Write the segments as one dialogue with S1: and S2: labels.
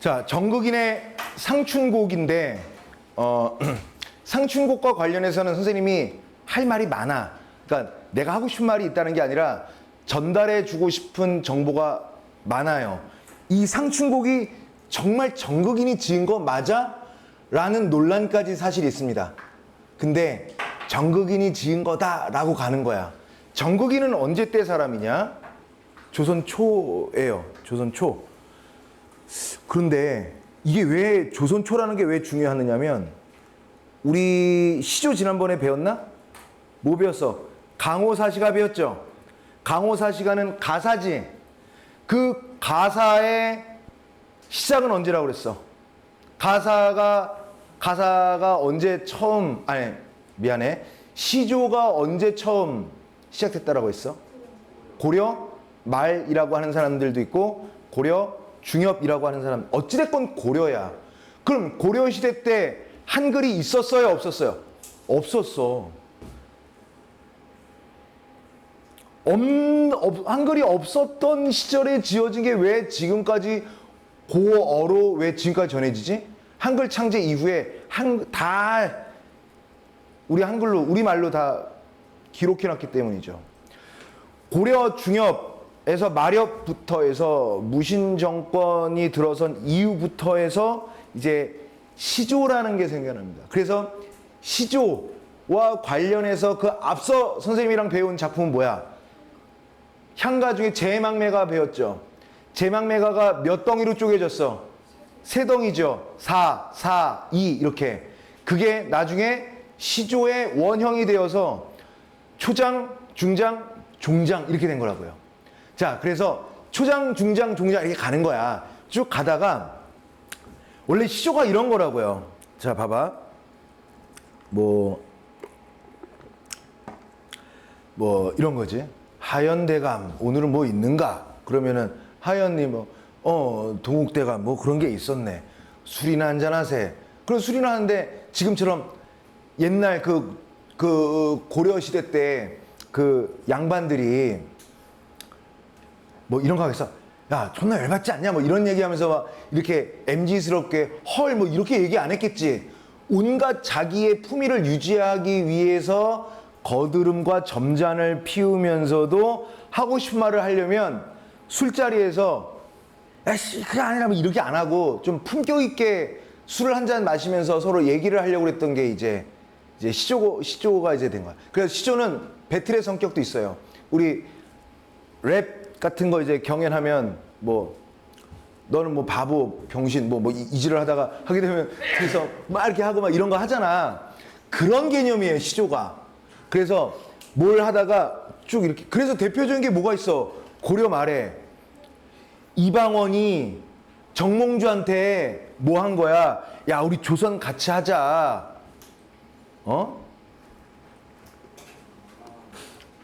S1: 자, 정극인의 상춘곡인데 상춘곡과 관련해서는 선생님이 할 말이 많아. 그러니까 내가 하고 싶은 말이 있다는 게 아니라 전달해 주고 싶은 정보가 많아요. 이 상춘곡이 정말 정극인이 지은 거 맞아? 라는 논란까지 사실 있습니다. 근데 정극인이 지은 거다라고 가는 거야. 정극인은 언제 때 사람이냐? 조선 초예요. 조선 초. 그런데 이게 왜 조선 초라는 게 왜 중요하느냐면 우리 시조 지난번에 배웠나? 뭐 배웠어? 강호사시가 배웠죠. 강호사시가는 가사지. 그 가사의 시작은 언제라고 그랬어? 가사가 언제 처음, 아니 미안해, 시조가 언제 처음 시작됐다라고 했어? 고려 말이라고 하는 사람들도 있고 고려 중엽이라고 하는 사람, 어찌됐건 고려야. 그럼 고려시대 때 한글이 있었어요, 없었어요? 없었어. 한글이 없었던 시절에 지어진 게 왜 지금까지 고어로 왜 지금까지 전해지지? 한글 창제 이후에 다 우리 한글로, 우리말로 다 기록해놨기 때문이죠. 고려 중엽에서 마렵부터 해서 무신 정권이 들어선 이후부터 해서 이제 시조라는 게 생겨납니다. 그래서 시조와 관련해서 그 앞서 선생님이랑 배운 작품은 뭐야? 향가 중에 제망매가 배웠죠. 제망매가가 몇 덩이로 쪼개졌어? 세 덩이죠. 4, 4, 2 이렇게. 그게 나중에 시조의 원형이 되어서 초장, 중장, 종장 이렇게 된 거라고요. 자, 그래서 초장, 중장, 종장 이렇게 가는 거야. 쭉 가다가 원래 시조가 이런 거라고요. 자, 봐봐. 뭐 이런 거지. 하연대감 오늘은 뭐 있는가? 그러면은 하연님 동욱대감 뭐 그런 게 있었네. 술이나 한잔하세. 그럼 술이나 하는데 지금처럼 옛날 그 고려 시대 때 그 양반들이 뭐 이런 거 하겠어. 야, 존나 열받지 않냐? 뭐 이런 얘기하면서 막 이렇게 MZ스럽게 헐 뭐 이렇게 얘기 안 했겠지. 온갖 자기의 품위를 유지하기 위해서 거드름과 점잔을 피우면서도 하고 싶은 말을 하려면 술자리에서 야씨 그게 아니라 뭐 이렇게 안 하고 좀 품격 있게 술을 한 잔 마시면서 서로 얘기를 하려고 그랬던 게 이제 시조가 이제 된 거야. 그래서 시조는 배틀의 성격도 있어요. 우리 랩 같은 거 이제 경연하면 뭐 너는 뭐 바보 병신 뭐 이질을 하다가 하게 되면 그래서 막 이렇게 하고 막 이런 거 하잖아. 그런 개념이에요, 시조가. 그래서 뭘 하다가 쭉 이렇게. 그래서 대표적인 게 뭐가 있어? 고려 말에 이방원이 정몽주한테 뭐 한 거야? 야, 우리 조선 같이 하자.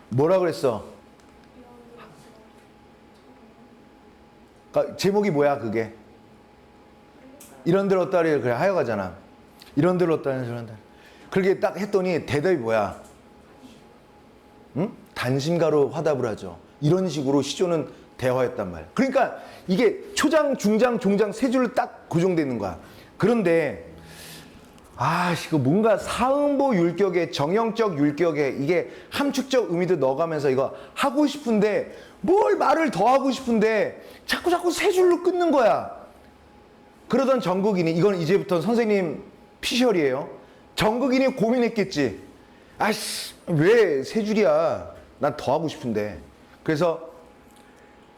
S1: 뭐라 그랬어? 그러니까 제목이 뭐야, 그게? 이런들 어따리 그래 하여가잖아. 이런들 어따리 저런들. 그렇게 딱 했더니 대답이 뭐야? 응? 단심가로 화답을 하죠. 이런 식으로 시조는 대화했단 말이야. 그러니까 이게 초장, 중장, 종장 세 줄로 딱 고정되어 있는 거야. 그런데 이거 뭔가 사음보 율격에 정형적 율격에 이게 함축적 의미도 넣어가면서 이거 하고 싶은데 뭘 말을 더 하고 싶은데 자꾸 세 줄로 끊는 거야. 그러던 정극인이, 이건 이제부터 선생님 피셜이에요. 정극인이 고민했겠지. 왜 세 줄이야? 난 더 하고 싶은데. 그래서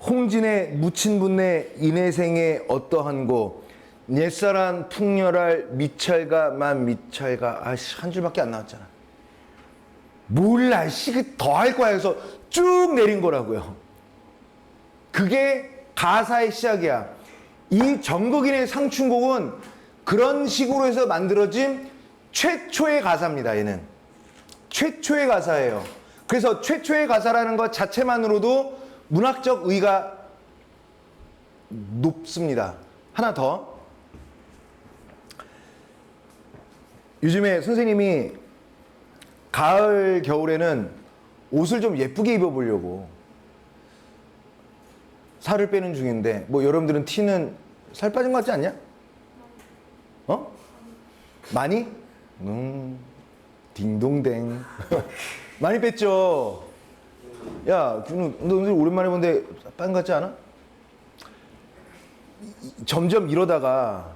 S1: 홍진의 무친분내 인해생의 어떠한고 옛사람 풍렬할 미철가 만 미철가. 한 줄밖에 안 나왔잖아. 몰라 더 할 거야 해서 쭉 내린 거라고요. 그게 가사의 시작이야. 이 정극인의 상춘곡은 그런 식으로 해서 만들어진 최초의 가사입니다. 얘는 최초의 가사예요. 그래서 최초의 가사라는 것 자체만으로도 문학적 의의가 높습니다. 하나 더. 요즘에 선생님이 가을, 겨울에는 옷을 좀 예쁘게 입어보려고 살을 빼는 중인데, 뭐 여러분들은 티는 살 빠진 것 같지 않냐? 어? 많이? 딩동댕. 많이 뺐죠? 야, 준우, 너 오늘 오랜만에 본데 빠진 것 같지 않아? 점점 이러다가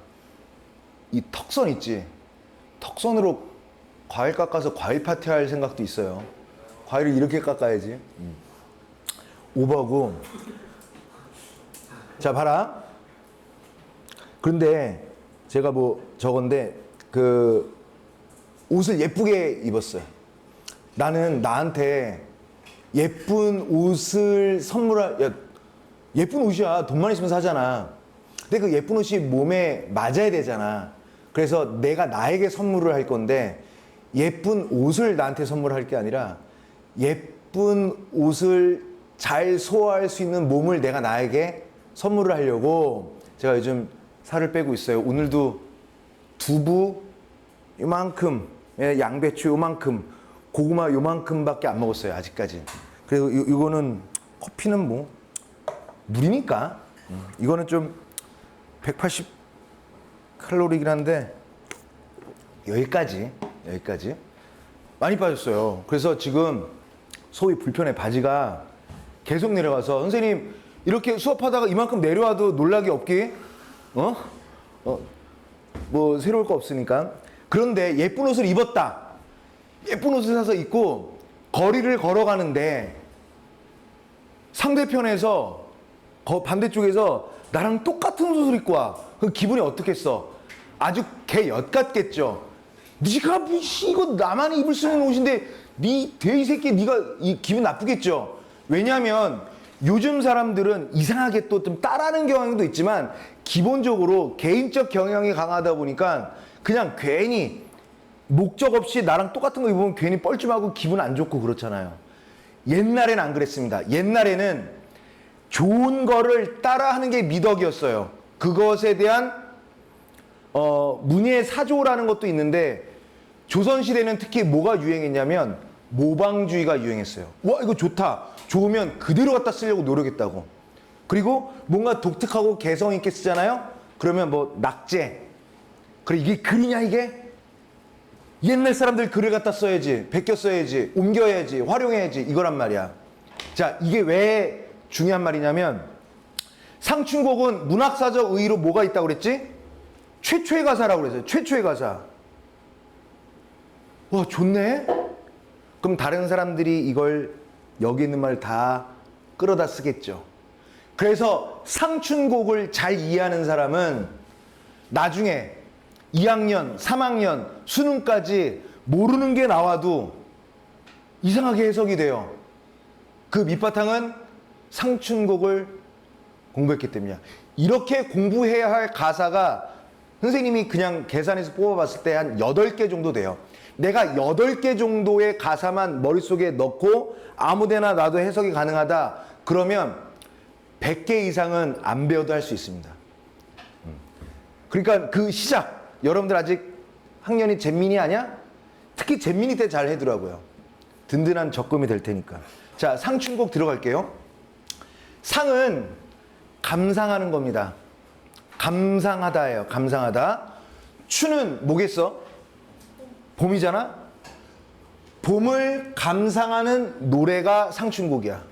S1: 이 턱선 있지? 턱선으로 과일 깎아서 과일 파티 할 생각도 있어요. 과일을 이렇게 깎아야지. 오버고. 자, 봐라. 그런데 제가 뭐 저건데 그 옷을 예쁘게 입었어요. 나는 나한테 예쁜 옷을 선물할, 야, 예쁜 옷이야. 돈만 있으면 사잖아. 근데 그 예쁜 옷이 몸에 맞아야 되잖아. 그래서 내가 나에게 선물을 할 건데 예쁜 옷을 나한테 선물할 게 아니라 예쁜 옷을 잘 소화할 수 있는 몸을 내가 나에게 선물을 하려고 제가 요즘 살을 빼고 있어요. 오늘도 두부 요만큼, 양배추 요만큼, 고구마 요만큼밖에 안 먹었어요. 아직까지. 그리고 이거는 커피는 뭐 물이니까 이거는 좀 180 칼로리긴 한데 여기까지 많이 빠졌어요. 그래서 지금 소위 불편해. 바지가 계속 내려가서 선생님 이렇게 수업하다가 이만큼 내려와도 놀라기 없기? 뭐 새로울 거 없으니까. 그런데 예쁜 옷을 입었다. 예쁜 옷을 사서 입고 거리를 걸어가는데 상대편에서 반대쪽에서 나랑 똑같은 옷을 입고 와. 그 기분이 어떻겠어? 아주 개엿 같겠죠. 네가 뭐 이거 나만이 입을 수 있는 옷인데 네 돼지 새끼 네가 기분 나쁘겠죠. 왜냐하면 요즘 사람들은 이상하게 또 좀 따라하는 경향도 있지만 기본적으로 개인적 경향이 강하다 보니까 그냥 괜히 목적 없이 나랑 똑같은 거 입으면 괜히 뻘쭘하고 기분 안 좋고 그렇잖아요. 옛날에는 안 그랬습니다. 옛날에는 좋은 거를 따라하는 게 미덕이었어요. 그것에 대한 문예 사조라는 것도 있는데 조선시대는 특히 뭐가 유행했냐면 모방주의가 유행했어요. 와, 이거 좋다. 좋으면 그대로 갖다 쓰려고 노력했다고. 그리고 뭔가 독특하고 개성 있게 쓰잖아요. 그러면 뭐 낙제. 그래, 이게 글이냐 이게? 옛날 사람들 글을 갖다 써야지, 베껴 써야지, 옮겨야지, 활용해야지, 이거란 말이야. 자, 이게 왜 중요한 말이냐면 상춘곡은 문학사적 의의로 뭐가 있다고 그랬지? 최초의 가사라고 그랬어요. 최초의 가사. 와, 좋네? 그럼 다른 사람들이 이걸 여기 있는 말 다 끌어다 쓰겠죠. 그래서 상춘곡을 잘 이해하는 사람은 나중에 2학년, 3학년, 수능까지 모르는 게 나와도 이상하게 해석이 돼요. 그 밑바탕은 상춘곡을 공부했기 때문이야. 이렇게 공부해야 할 가사가 선생님이 그냥 계산해서 뽑아봤을 때 한 8개 정도 돼요. 내가 8개 정도의 가사만 머릿속에 넣고 아무데나 놔도 해석이 가능하다. 그러면 100개 이상은 안 배워도 할 수 있습니다. 그러니까 그 시작. 여러분들 아직 학년이 잼민이 아니야? 특히 잼민이 때 잘 해두라고요. 든든한 적금이 될 테니까. 자, 상춘곡 들어갈게요. 상은 감상하는 겁니다. 감상하다예요. 감상하다. 추는 뭐겠어? 봄이잖아? 봄을 감상하는 노래가 상춘곡이야.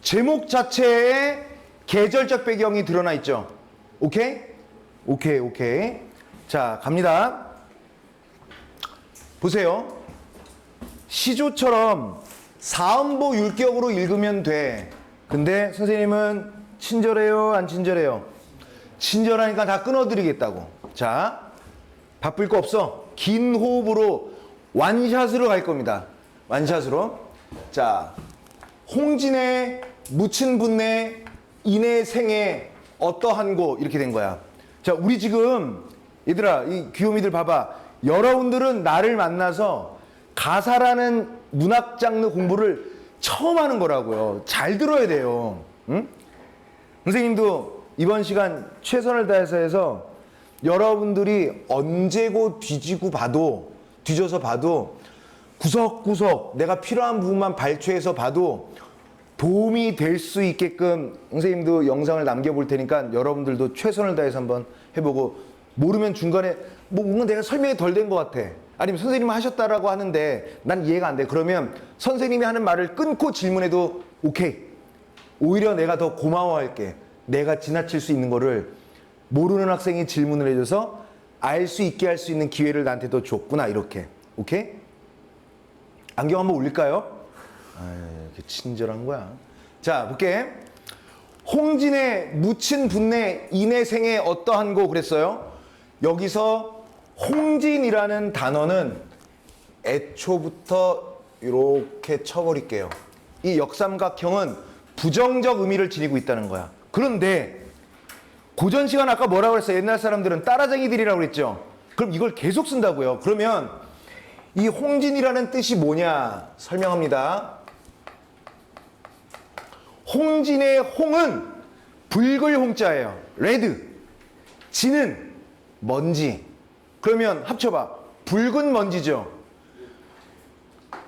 S1: 제목 자체에 계절적 배경이 드러나 있죠. 오케이? 오케이. 자, 갑니다. 보세요. 시조처럼 사음보 율격으로 읽으면 돼. 근데 선생님은 친절해요? 안 친절해요? 친절하니까 다 끊어드리겠다고. 자, 바쁠 거 없어. 긴 호흡으로 완샷으로 갈 겁니다. 완샷으로. 자, 홍진의 묻힌 분내 인의 생에 어떠한 고 이렇게 된 거야. 자, 우리 지금 얘들아, 이 귀요미들 봐봐. 여러분들은 나를 만나서 가사라는 문학 장르 공부를 처음 하는 거라고요. 잘 들어야 돼요. 응? 선생님도 이번 시간 최선을 다해서 해서 여러분들이 언제고 뒤져서 봐도 구석구석 내가 필요한 부분만 발췌해서 봐도 도움이 될 수 있게끔 선생님도 영상을 남겨볼 테니까 여러분들도 최선을 다해서 한번 해보고, 모르면 중간에 뭐 뭔가 내가 설명이 덜 된 것 같아, 아니면 선생님이 하셨다라고 하는데 난 이해가 안 돼, 그러면 선생님이 하는 말을 끊고 질문해도 오케이. 오히려 내가 더 고마워할게. 내가 지나칠 수 있는 거를 모르는 학생이 질문을 해줘서 알 수 있게 할 수 있는 기회를 나한테 더 줬구나, 이렇게. 오케이? 안경 한번 올릴까요? 이렇게 친절한 거야. 자, 볼게. 홍진의 묻힌 분내 인해생에 어떠한 고 그랬어요? 여기서 홍진이라는 단어는 애초부터 이렇게 쳐버릴게요. 이 역삼각형은 부정적 의미를 지니고 있다는 거야. 그런데 고전 시간 아까 뭐라고 그랬어요? 옛날 사람들은 따라쟁이들이라고 그랬죠. 그럼 이걸 계속 쓴다고요. 그러면 이 홍진이라는 뜻이 뭐냐 설명합니다. 홍진의 홍은 붉을 홍자예요. 레드. 진은 먼지. 그러면 합쳐봐. 붉은 먼지죠.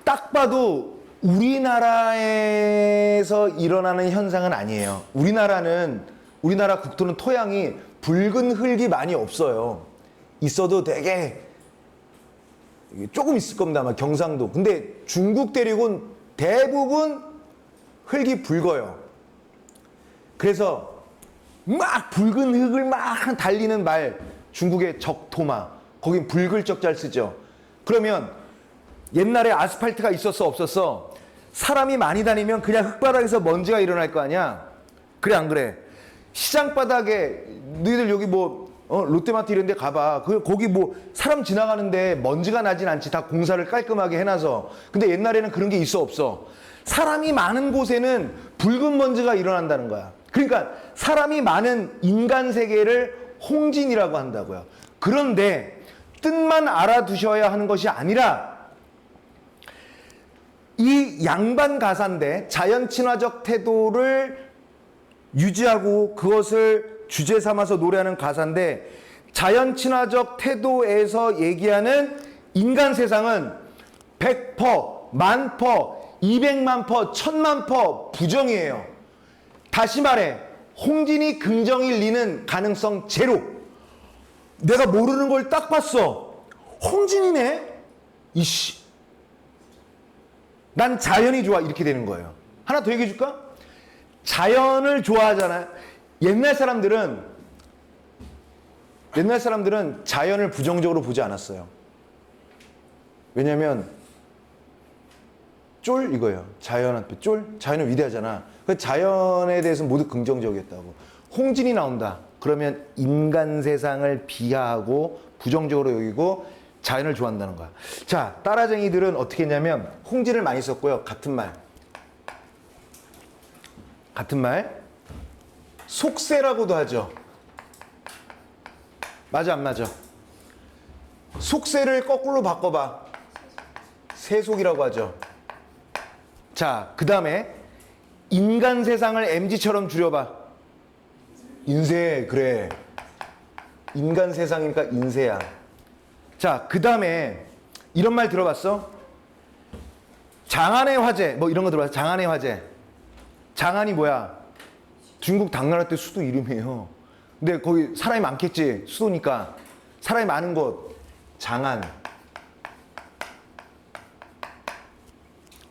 S1: 딱 봐도 우리나라에서 일어나는 현상은 아니에요. 우리나라 국토는 토양이 붉은 흙이 많이 없어요. 있어도 되게 조금 있을 겁니다. 아마 경상도. 근데 중국 대륙은 대부분 흙이 붉어요. 그래서 막 붉은 흙을 막 달리는 말, 중국의 적토마, 거긴 붉을 적자를 쓰죠. 그러면 옛날에 아스팔트가 있었어 없었어? 사람이 많이 다니면 그냥 흙바닥에서 먼지가 일어날 거 아니야? 그래 안 그래? 시장 바닥에 너희들 여기 롯데마트 이런 데 가봐. 거기 사람 지나가는데 먼지가 나진 않지. 다 공사를 깔끔하게 해놔서. 근데 옛날에는 그런 게 있어 없어? 사람이 많은 곳에는 붉은 먼지가 일어난다는 거야. 그러니까 사람이 많은 인간 세계를 홍진이라고 한다고요. 그런데 뜻만 알아두셔야 하는 것이 아니라 이 양반 가사인데 자연 친화적 태도를 유지하고 그것을 주제 삼아서 노래하는 가사인데, 자연 친화적 태도에서 얘기하는 인간 세상은 100%, 10,000%, 200만%, 1000만% 부정이에요. 다시 말해, 홍진이 긍정일 리는 가능성 제로. 내가 모르는 걸 딱 봤어. 홍진이네? 이씨. 난 자연이 좋아. 이렇게 되는 거예요. 하나 더 얘기해 줄까? 자연을 좋아하잖아요. 옛날 사람들은 자연을 부정적으로 보지 않았어요. 왜냐면 쫄 이거예요. 자연한테 쫄? 자연은 위대하잖아. 그 자연에 대해서 모두 긍정적이었다고. 홍진이 나온다. 그러면 인간 세상을 비하하고 부정적으로 여기고 자연을 좋아한다는 거야. 자, 따라쟁이들은 어떻게 했냐면 홍진을 많이 썼고요. 같은 말. 속세라고도 하죠. 맞아 안 맞아? 속세를 거꾸로 바꿔봐. 세속이라고 하죠. 자, 그 다음에 인간 세상을 MG처럼 줄여봐. 인세. 그래. 인간 세상이니까 인세야. 자, 그 다음에 이런 말 들어봤어? 장안의 화재. 이런 거 들어봤어? 장안의 화재. 장안이 뭐야? 중국 당나라 때 수도 이름이에요. 근데 거기 사람이 많겠지. 수도니까. 사람이 많은 곳. 장안.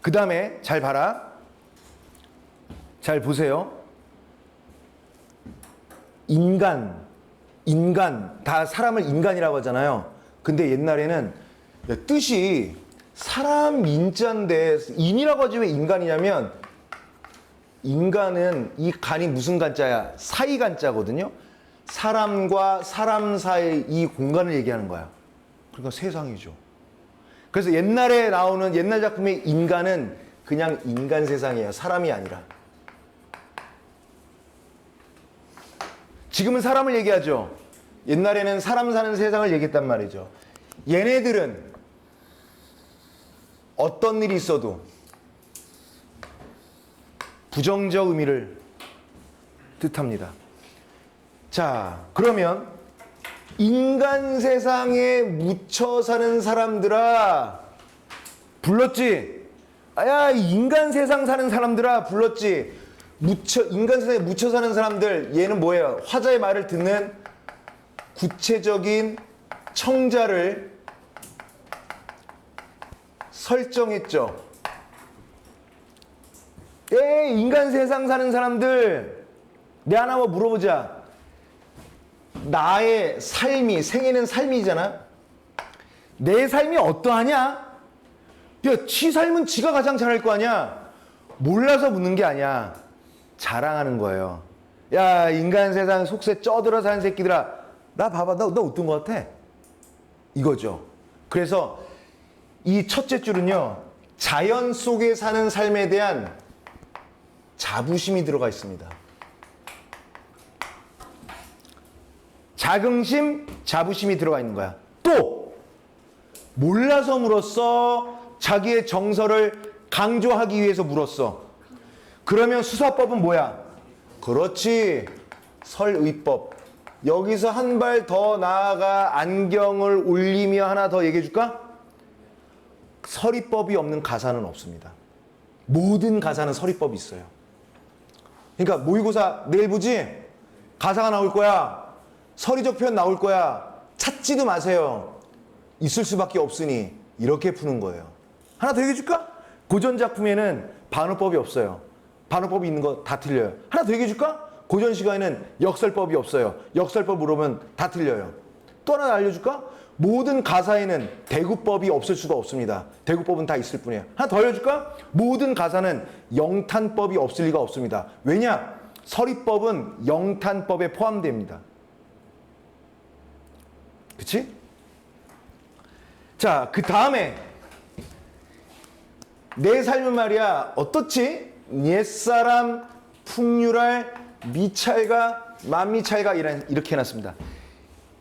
S1: 그 다음에 잘 봐라. 잘 보세요. 인간. 다 사람을 인간이라고 하잖아요. 근데 옛날에는 뜻이 사람 인자인데 인이라고 하지 왜 인간이냐면, 인간은 이 간이 무슨 간자야? 사이 간자거든요. 사람과 사람 사이 이 공간을 얘기하는 거야. 그러니까 세상이죠. 그래서 옛날에 나오는 옛날 작품의 인간은 그냥 인간 세상이에요. 사람이 아니라. 지금은 사람을 얘기하죠. 옛날에는 사람 사는 세상을 얘기했단 말이죠. 얘네들은 어떤 일이 있어도 부정적 의미를 뜻합니다. 자, 그러면 인간 세상에 묻혀 사는 사람들아 불렀지? 야, 인간 세상 사는 사람들아 불렀지. 인간 세상에 묻혀 사는 사람들, 얘는 뭐예요? 화자의 말을 듣는 구체적인 청자를 설정했죠. 인간 세상 사는 사람들, 내가 하나 뭐 물어보자. 나의 삶이, 생애는 삶이잖아. 내 삶이 어떠하냐? 야, 지 삶은 지가 가장 잘할 거 아니야. 몰라서 묻는 게 아니야. 자랑하는 거예요. 야, 인간 세상 속세 쪄들어 사는 새끼들아, 나 봐봐, 나 어떤 거 같아? 이거죠. 그래서 이 첫째 줄은요, 자연 속에 사는 삶에 대한 자부심이 들어가 있습니다. 자긍심, 자부심이 들어가 있는 거야. 또 몰라서 물었어. 자기의 정서를 강조하기 위해서 물었어. 그러면 수사법은 뭐야? 그렇지, 설의법. 여기서 한 발 더 나아가 안경을 올리며 하나 더 얘기해 줄까? 설의법이 없는 가사는 없습니다. 모든 가사는 설의법이 있어요. 그러니까 모의고사 내일 보지? 가사가 나올 거야. 설의적 표현 나올 거야. 찾지도 마세요. 있을 수밖에 없으니 이렇게 푸는 거예요. 하나 더 얘기해 줄까? 고전 작품에는 반어법이 없어요. 반어법이 있는 거 다 틀려요. 하나 더 얘기해 줄까? 고전 시간에는 역설법이 없어요. 역설법 물어보면 다 틀려요. 또 하나 알려줄까? 모든 가사에는 대구법이 없을 수가 없습니다. 대구법은 다 있을 뿐이에요. 하나 더 알려줄까? 모든 가사는 영탄법이 없을 리가 없습니다. 왜냐? 설의법은 영탄법에 포함됩니다. 그치? 자, 그 다음에 내 삶은 말이야 어떻지? 옛사람 풍류랄 미찰가 만미찰가 이렇게 해놨습니다.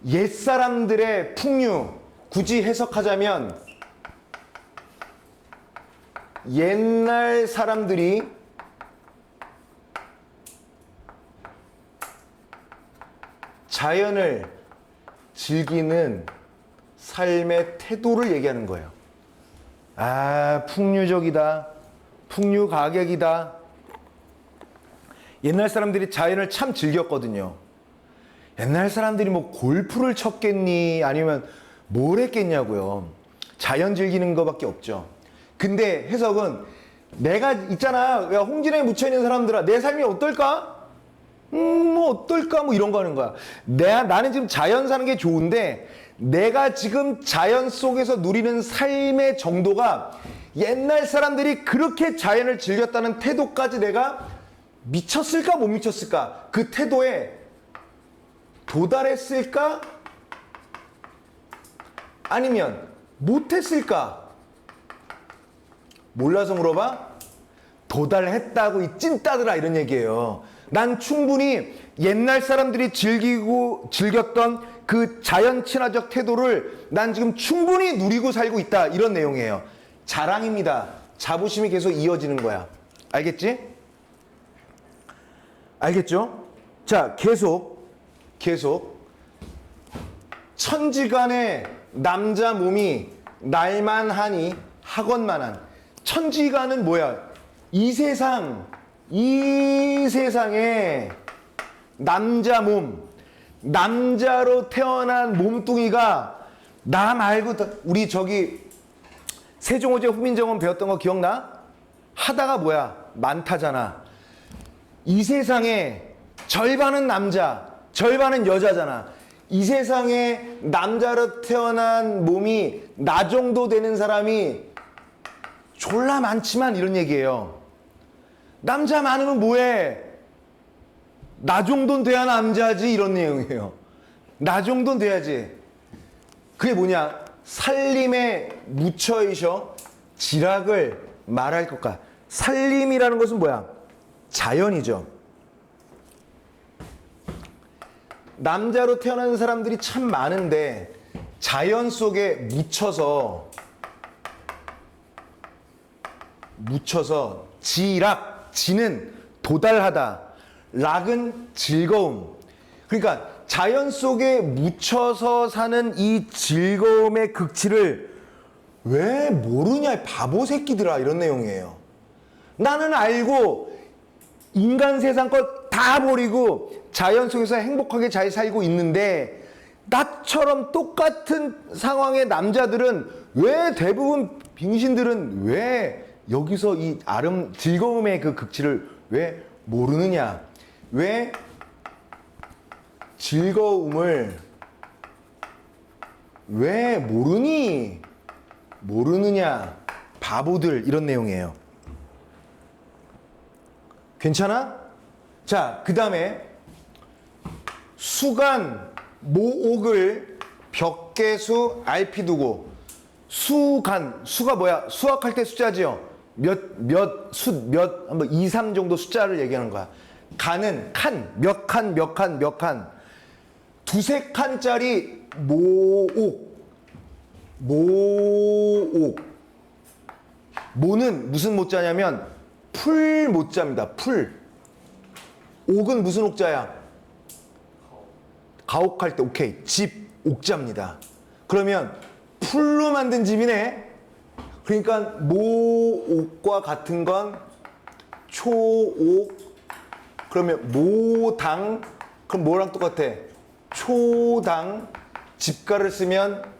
S1: 옛사람들의 풍류, 굳이 해석하자면 옛날 사람들이 자연을 즐기는 삶의 태도를 얘기하는 거예요. 아, 풍류적이다. 풍류가객이다. 옛날 사람들이 자연을 참 즐겼거든요. 옛날 사람들이 뭐 골프를 쳤겠니? 아니면 뭘 했겠냐고요. 자연 즐기는 거밖에 없죠. 근데 해석은 내가 있잖아. 야, 홍진에 묻혀있는 사람들아, 내 삶이 어떨까? 뭐 어떨까? 뭐 이런 거 하는 거야. 나는 지금 자연 사는 게 좋은데 내가 지금 자연 속에서 누리는 삶의 정도가 옛날 사람들이 그렇게 자연을 즐겼다는 태도까지 내가 미쳤을까 못 미쳤을까? 그 태도에 도달했을까? 아니면 못했을까? 몰라서 물어봐? 도달했다고 이 찐따들아 이런 얘기예요. 난 충분히 옛날 사람들이 즐겼던 그 자연 친화적 태도를 난 지금 충분히 누리고 살고 있다 이런 내용이에요. 자랑입니다. 자부심이 계속 이어지는 거야. 알겠지? 알겠죠? 자, 계속 천지간의 남자 몸이 날만하니 학원만한. 천지간은 뭐야? 이 세상에 남자 몸, 남자로 태어난 몸뚱이가 나 말고 우리 저기 세종호재 후민정음 배웠던 거 기억나? 하다가 뭐야? 많다잖아. 이 세상에 절반은 남자, 절반은 여자잖아. 이 세상에 남자로 태어난 몸이 나 정도 되는 사람이 졸라 많지만 이런 얘기예요. 남자 많으면 뭐해? 나 정도는 돼야 남자지 이런 내용이에요. 나 정도는 돼야지. 그게 뭐냐? 살림에 묻혀있어 지락을 말할 것까. 살림이라는 것은 뭐야? 자연이죠. 남자로 태어난 사람들이 참 많은데 자연 속에 묻혀서 지락, 지는 도달하다, 락은 즐거움. 그러니까 자연 속에 묻혀서 사는 이 즐거움의 극치를 왜 모르냐 이 바보 새끼들아 이런 내용이에요. 나는 알고 인간 세상 것 다 버리고 자연 속에서 행복하게 잘 살고 있는데 나처럼 똑같은 상황의 남자들은 왜 대부분 빙신들은 왜 여기서 이 즐거움의 그 극치를 왜 모르느냐? 왜 즐거움을 왜 모르느냐? 바보들 이런 내용이에요. 괜찮아? 자, 그 다음에 수간, 모옥을 벽계수, RP 두고 수간, 수가 뭐야? 수학할 때 숫자지요. 한번 2, 3 정도 숫자를 얘기하는 거야. 간은 칸, 몇 칸. 두세 칸짜리 모옥. 모는 무슨 모자냐면 풀 모자입니다. 풀. 옥은 무슨 옥자야? 가옥할 때 오케이. 집, 옥자입니다. 그러면 풀로 만든 집이네. 그러니까 모옥과 같은 건 초옥. 그러면 모당. 그럼 뭐랑 똑같아? 초당. 집가를 쓰면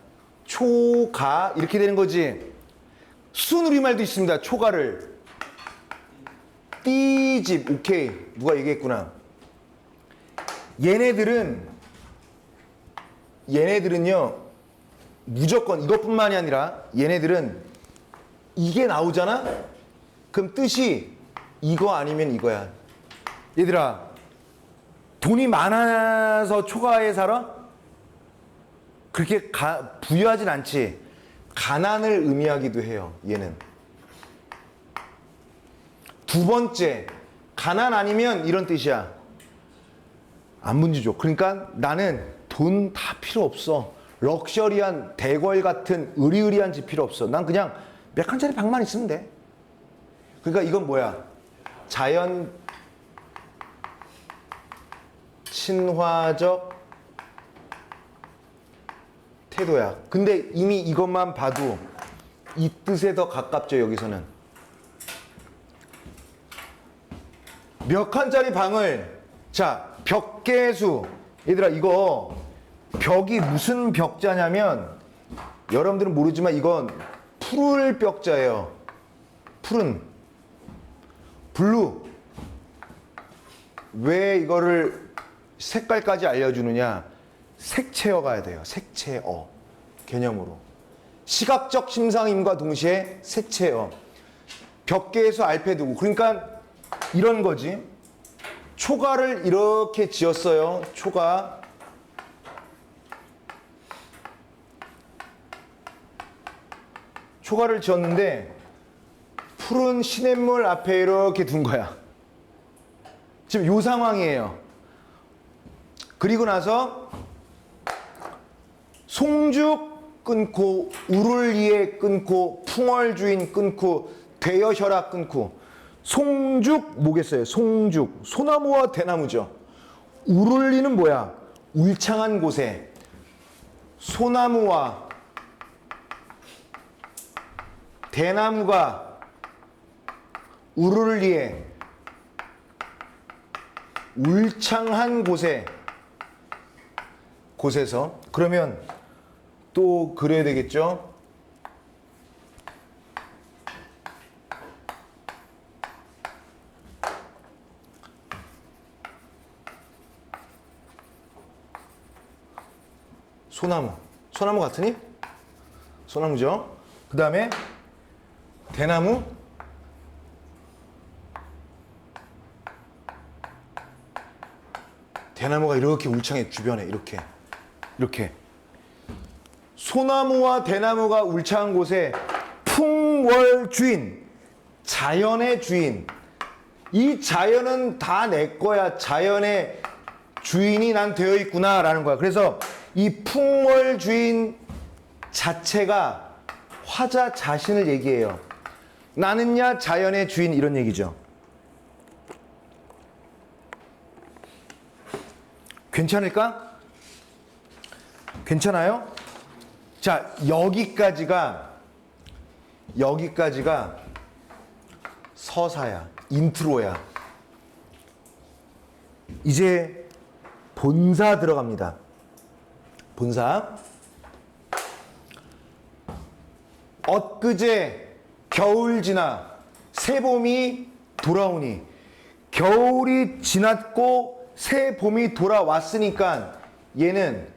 S1: 초가. 이렇게 되는 거지. 순우리말도 있습니다. 초가를. 띠집. 오케이. 누가 얘기했구나. 얘네들은요 무조건 이것뿐만이 아니라 얘네들은 이게 나오잖아? 그럼 뜻이 이거 아니면 이거야. 얘들아, 돈이 많아서 초가에 살아? 그렇게 부유하진 않지. 가난을 의미하기도 해요. 얘는. 두 번째, 가난 아니면 이런 뜻이야. 안 문제죠. 그러니까 나는 돈 다 필요 없어. 럭셔리한 대궐 같은 으리으리한 집 필요 없어. 난 그냥 몇 칸짜리 방만 있으면 돼. 그러니까 이건 뭐야? 자연 친화적 태도야. 근데 이미 이것만 봐도 이 뜻에 더 가깝죠. 여기서는 몇 칸짜리 방을, 자, 벽계수. 얘들아, 이거 벽이 무슨 벽자냐면 여러분들은 모르지만 이건 푸를 벽자예요. 푸른 블루. 왜 이거를 색깔까지 알려주느냐? 색채어 가야 돼요. 색채어 개념으로. 시각적 심상임과 동시에 색채어. 벽계에서 알패 두고. 그러니까 이런 거지. 초가를 이렇게 지었어요. 초가. 초가를 지었는데 푸른 시냇물 앞에 이렇게 둔 거야. 지금 요 상황이에요. 그리고 나서 송죽 끊고 우를리에 끊고 풍월주인 끊고 대여혈압 끊고. 송죽 뭐겠어요? 송죽. 소나무와 대나무죠. 우를리는 뭐야? 울창한 곳에. 소나무와 대나무가 우를리에 울창한 곳에서. 그러면 또 그래야 되겠죠? 소나무 같으니? 소나무죠. 그 다음에 대나무. 대나무가 이렇게 울창해. 주변에 이렇게 소나무와 대나무가 울창한 곳에 풍월주인, 자연의 주인. 이 자연은 다 내 거야. 자연의 주인이 난 되어 있구나 라는 거야. 그래서 이 풍월주인 자체가 화자 자신을 얘기해요. 나는야 자연의 주인, 이런 얘기죠. 괜찮을까? 괜찮아요? 자, 여기까지가 여기까지가 서사야. 인트로야. 이제 본사 들어갑니다. 본사. 엊그제 겨울 지나 새봄이 돌아오니, 겨울이 지났고 새봄이 돌아왔으니까 얘는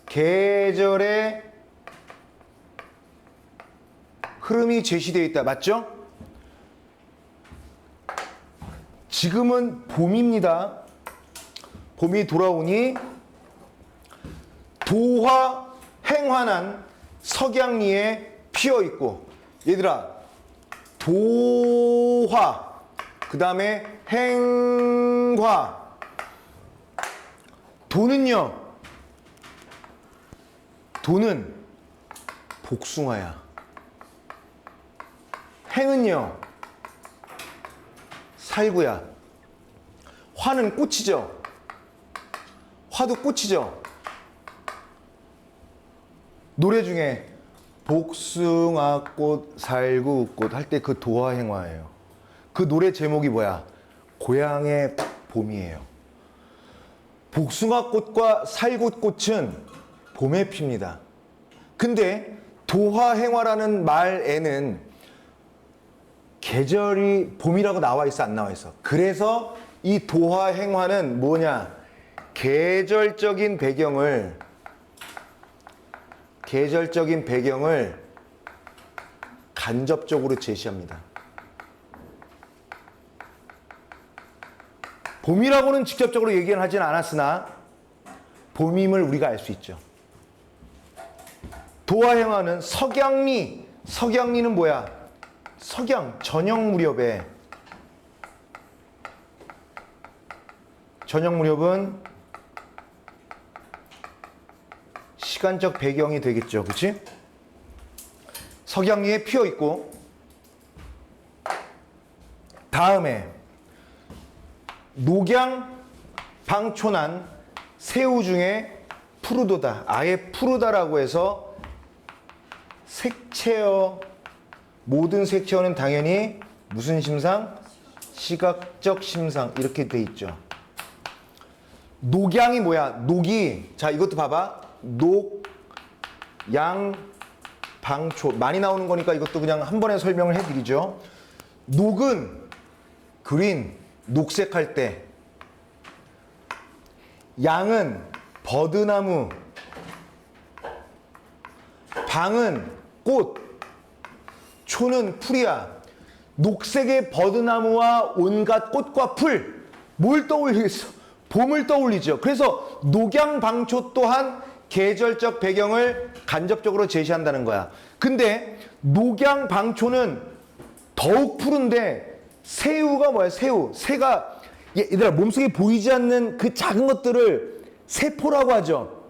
S1: 계절의 흐름이 제시되어 있다. 맞죠? 지금은 봄입니다. 봄이 돌아오니 도화 행화난 석양리에 피어 있고, 얘들아, 도화, 그 다음에 행화. 도는요, 도는 복숭아야. 행은요, 살구야. 화는 꽃이죠. 화도 꽃이죠. 노래 중에 복숭아꽃, 살구꽃 할 때 그 도화행화예요. 그 노래 제목이 뭐야? 고향의 봄이에요. 복숭아꽃과 살구꽃은 봄에 핍니다. 근데 도화행화라는 말에는 계절이 봄이라고 나와 있어, 안 나와 있어? 그래서 이 도화행화는 뭐냐? 계절적인 배경을 간접적으로 제시합니다. 봄이라고는 직접적으로 얘기는 하진 않았으나 봄임을 우리가 알 수 있죠. 도화행화는 석양리, 석양리는 뭐야? 석양, 저녁 무렵에. 저녁 무렵은 시간적 배경이 되겠죠. 그치? 석양리에 피어 있고, 다음에 녹양 방초난 새우 중에 푸르도다. 아예 푸르다라고 해서 색채어, 모든 색채어는 당연히 무슨 심상? 시각적 심상. 이렇게 돼 있죠. 녹양이 뭐야? 녹이, 자, 이것도 봐봐. 녹, 양, 방초. 많이 나오는 거니까 이것도 그냥 한 번에 설명을 해드리죠. 녹은 그린, 녹색할 때. 양은 버드나무. 방은 꽃. 초는 풀이야. 녹색의 버드나무와 온갖 꽃과 풀. 뭘 떠올리겠어? 봄을 떠올리죠. 그래서 녹양방초 또한 계절적 배경을 간접적으로 제시한다는 거야. 근데 녹양방초는 더욱 푸른데 새우가 뭐야? 새우. 새가, 얘들아, 몸속에 보이지 않는 그 작은 것들을 세포라고 하죠.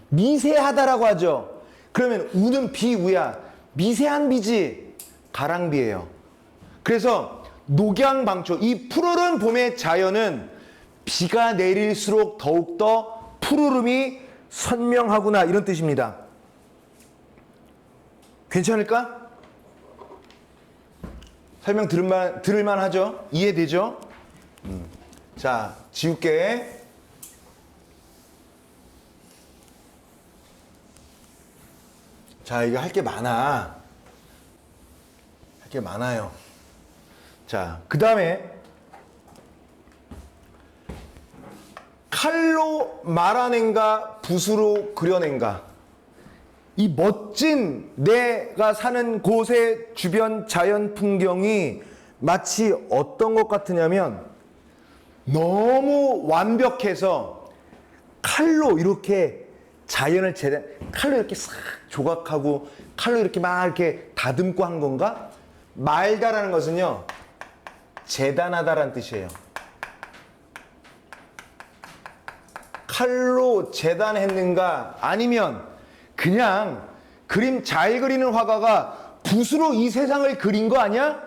S1: 미세하다라고 하죠. 그러면 우는 비우야. 미세한 비지. 가랑비예요. 그래서 녹양방초, 이 푸르른 봄의 자연은 비가 내릴수록 더욱더 푸르름이 선명하구나, 이런 뜻입니다. 괜찮을까? 설명 들을만 하죠? 이해되죠? 자, 지울게. 자, 이거 할 게 많아. 할 게 많아요. 자, 그 다음에 칼로 말아낸가 붓으로 그려낸가. 이 멋진 내가 사는 곳의 주변 자연 풍경이 마치 어떤 것 같으냐면 너무 완벽해서 칼로 이렇게 자연을 칼로 이렇게 싹 조각하고 칼로 이렇게 막 이렇게 다듬고 한 건가? 말다라는 것은요, 재단하다라는 뜻이에요. 칼로 재단했는가? 아니면 그냥 그림 잘 그리는 화가가 붓으로 이 세상을 그린 거 아니야?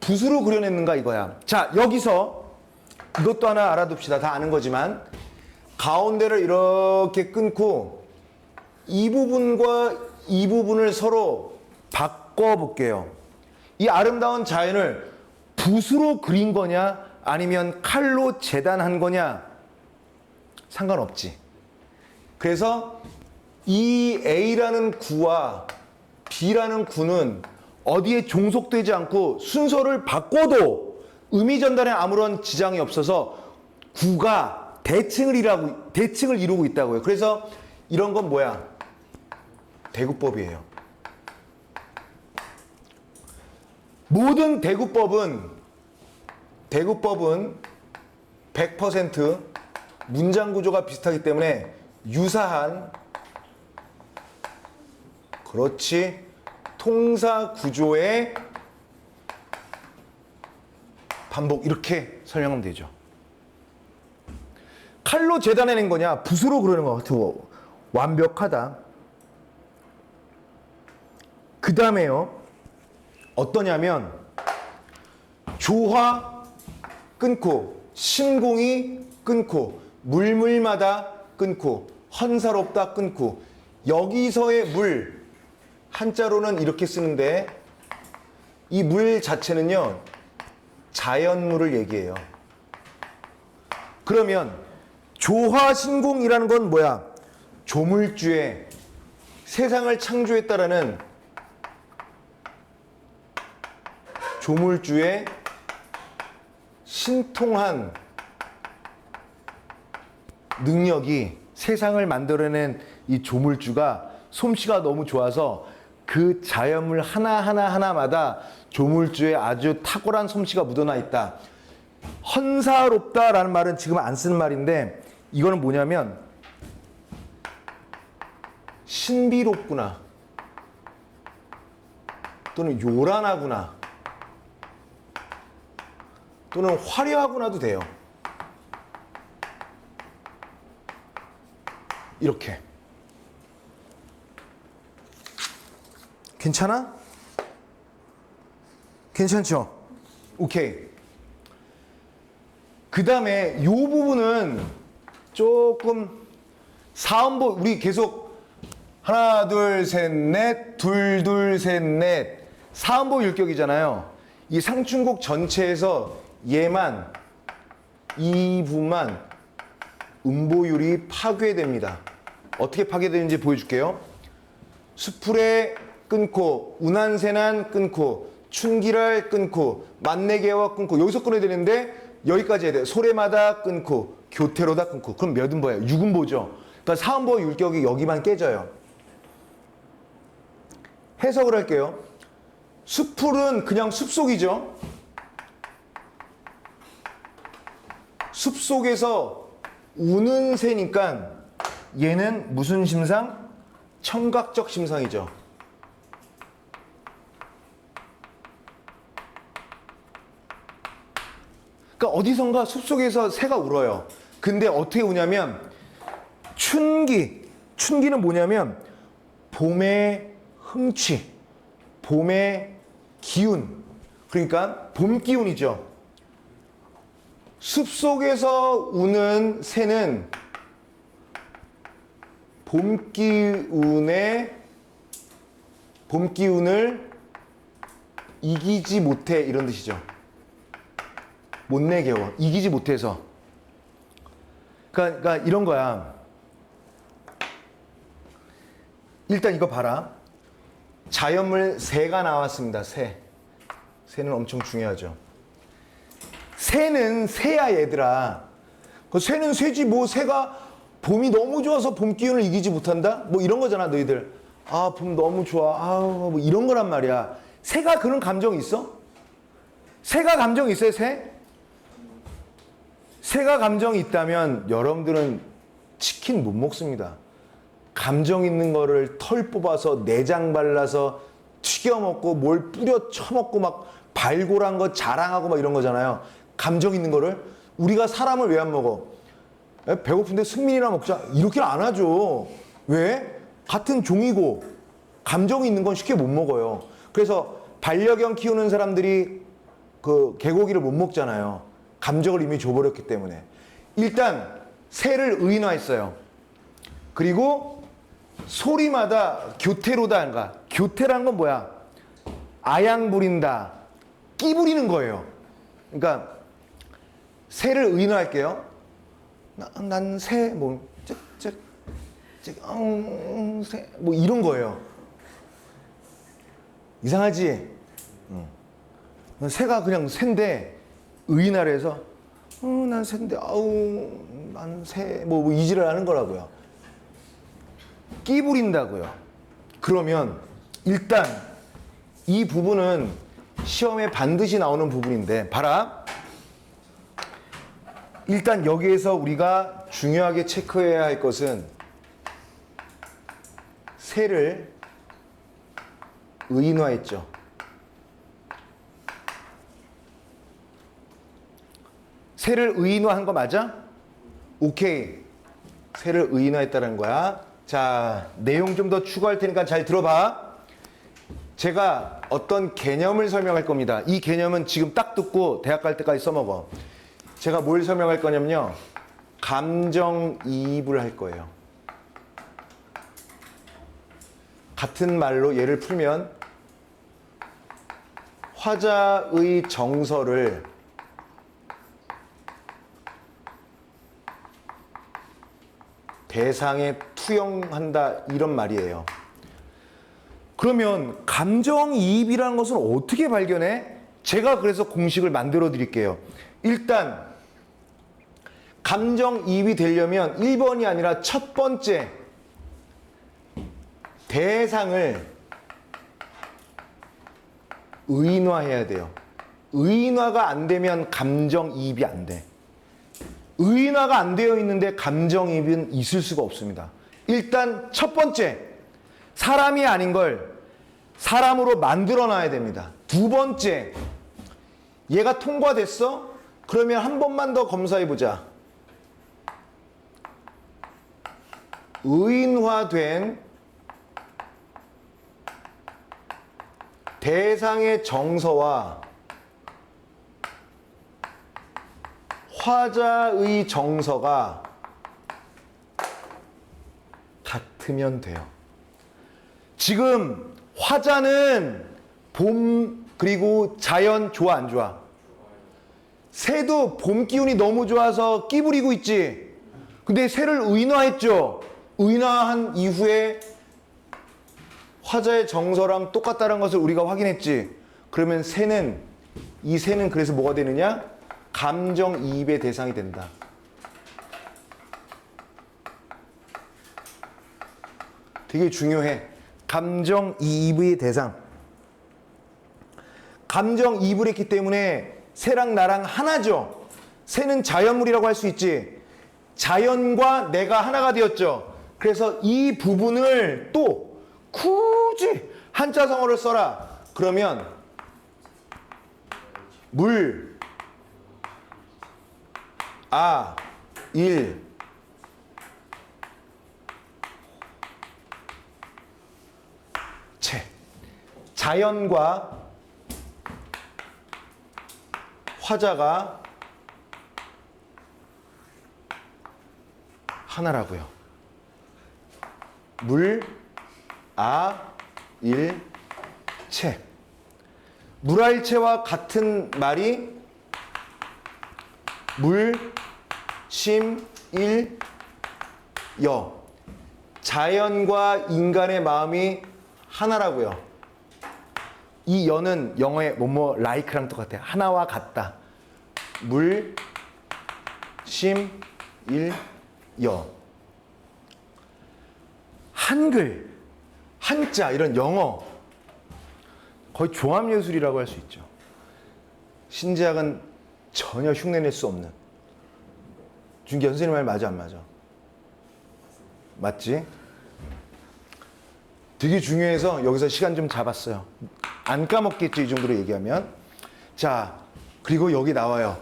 S1: 붓으로 그려냈는가 이거야. 자, 여기서 이것도 하나 알아둡시다. 다 아는 거지만 가운데를 이렇게 끊고 이 부분과 이 부분을 서로 바꿔볼게요. 이 아름다운 자연을 붓으로 그린 거냐 아니면 칼로 재단한 거냐 상관없지. 그래서 이 A라는 구와 B라는 구는 어디에 종속되지 않고 순서를 바꿔도 의미 전달에 아무런 지장이 없어서 구가 대칭을 이루고 있다고요. 그래서 이런 건 뭐야? 대구법이에요. 모든 대구법은 100% 문장 구조가 비슷하기 때문에 유사한, 그렇지, 통사 구조의 반복, 이렇게 설명하면 되죠. 칼로 재단해낸 거냐 붓으로 그러는 것 같고 완벽하다. 그 다음에요, 어떠냐면 조화 끊고 신공이 끊고 물물마다 끊고 헌사롭다 끊고, 여기서의 물 한자로는 이렇게 쓰는데 이 물 자체는요 자연물을 얘기해요. 그러면 조화신공이라는 건 뭐야? 조물주의 세상을 창조했다라는 조물주의 신통한 능력이, 세상을 만들어낸 이 조물주가 솜씨가 너무 좋아서 그 자연물 하나마다 조물주의 아주 탁월한 솜씨가 묻어나 있다. 헌사롭다라는 말은 지금 안 쓰는 말인데 이거는 뭐냐면 신비롭구나 또는 요란하구나 또는 화려하구나도 돼요. 이렇게. 괜찮아? 괜찮죠? 오케이. 그 다음에 이 부분은 조금 사음보, 우리 계속 하나 둘 셋 넷 둘 둘 셋 넷 사음보 율격이잖아요. 이 상춘곡 전체에서 얘만, 이 부분만 음보율이 파괴됩니다. 어떻게 파괴되는지 보여줄게요. 수풀에 끊고 운한세난 끊고 춘기랄 끊고 만내개와 끊고, 여기서 끊어야 되는데 여기까지 해야 돼. 소래마다 끊고 교태로다 끊고. 그럼 몇 음보예요? 6음보죠. 그러니까 사음보 율격이 여기만 깨져요. 해석을 할게요. 수풀은 그냥 숲속이죠. 숲속에서 우는 새니까 얘는 무슨 심상? 청각적 심상이죠. 그러니까 어디선가 숲속에서 새가 울어요. 근데 어떻게 우냐면 춘기는 뭐냐면 봄의 흥취, 봄의 기운, 그러니까 봄 기운이죠. 숲속에서 우는 새는 봄 기운을 이기지 못해, 이런 뜻이죠. 못 내게워, 이기지 못해서. 그러니까 이런 거야. 일단 이거 봐라. 자연물 새가 나왔습니다. 새는 엄청 중요하죠. 새는 새야 얘들아. 그 새는 새지, 뭐 새가 봄이 너무 좋아서 봄 기운을 이기지 못한다? 뭐 이런 거잖아 너희들. 아, 봄 너무 좋아, 아우, 뭐 이런 거란 말이야. 새가 그런 감정이 있어? 새가 감정이 있어요, 새? 새가 감정이 있다면 여러분들은 치킨 못 먹습니다. 감정 있는 거를 털 뽑아서 내장 발라서 튀겨 먹고 뭘 뿌려 쳐먹고 막 발골한 거 자랑하고 막 이런 거잖아요. 감정 있는 거를. 우리가 사람을 왜 안 먹어? 배고픈데 승민이나 먹자, 이렇게는 안 하죠. 왜? 같은 종이고 감정이 있는 건 쉽게 못 먹어요. 그래서 반려견 키우는 사람들이 그 개고기를 못 먹잖아요. 감정을 이미 줘버렸기 때문에. 일단 새를 의인화했어요. 그리고 소리마다 교태로다인가? 교태란 건 뭐야? 아양 부린다, 끼 부리는 거예요. 그러니까 새를 의인화할게요. 난 새, 뭐, 새, 뭐 이런 거예요. 이상하지? 새가 그냥 새인데 의인화를 해서 난 새인데 난 새, 뭐 이지를 하는 거라고요. 끼 부린다고요. 그러면 일단 이 부분은 시험에 반드시 나오는 부분인데 봐라. 일단 여기에서 우리가 중요하게 체크해야 할 것은 새를 의인화했죠. 새를 의인화한 거 맞아? 오케이. 새를 의인화했다는 거야. 자, 내용 좀 더 추가할 테니까 잘 들어봐. 제가 어떤 개념을 설명할 겁니다. 이 개념은 지금 딱 듣고 대학 갈 때까지 써먹어. 제가 뭘 설명할 거냐면요. 감정이입을 할 거예요. 같은 말로 예를 풀면 화자의 정서를 대상에 투영한다 이런 말이에요. 그러면 감정이입이라는 것을 어떻게 발견해? 제가 그래서 공식을 만들어 드릴게요. 일단 감정이입이 되려면 1번이 아니라 첫 번째 대상을 의인화해야 돼요. 의인화가 안 되면 감정이입이 안 돼. 의인화가 안 되어 있는데 감정이입은 있을 수가 없습니다. 일단 첫 번째, 사람이 아닌 걸 사람으로 만들어 놔야 됩니다. 두 번째, 얘가 통과됐어? 그러면 한 번만 더 검사해 보자. 의인화된 대상의 정서와 화자의 정서가 같으면 돼요. 지금 화자는 봄 그리고 자연 좋아 안 좋아? 새도 봄 기운이 너무 좋아서 끼 부리고 있지. 근데 새를 의인화했죠. 의인화한 이후에 화자의 정서랑 똑같다는 것을 우리가 확인했지. 그러면 이 새는 그래서 뭐가 되느냐? 감정이입의 대상이 된다. 되게 중요해. 감정이입의 대상. 감정이입을 했기 때문에 새랑 나랑 하나죠. 새는 자연물이라고 할 수 있지. 자연과 내가 하나가 되었죠. 그래서 이 부분을 또 굳이 한자성어를 써라. 그러면 물, 일, 체. 자연과 화자가 하나라고요. 물, 일, 체. 물알체와 같은 말이 물, 심, 일, 여. 자연과 인간의 마음이 하나라고요. 이 여는 영어의 뭐뭐 like랑 똑같아요. 하나와 같다. 물, 심, 일, 여. 한글, 한자 이런 영어 거의 종합예술이라고 할 수 있죠. 신지학은 전혀 흉내낼 수 없는. 준기 선생님 말 맞아 안 맞아? 맞지? 되게 중요해서 여기서 시간 좀 잡았어요. 안 까먹겠죠, 이 정도로 얘기하면. 자, 그리고 여기 나와요.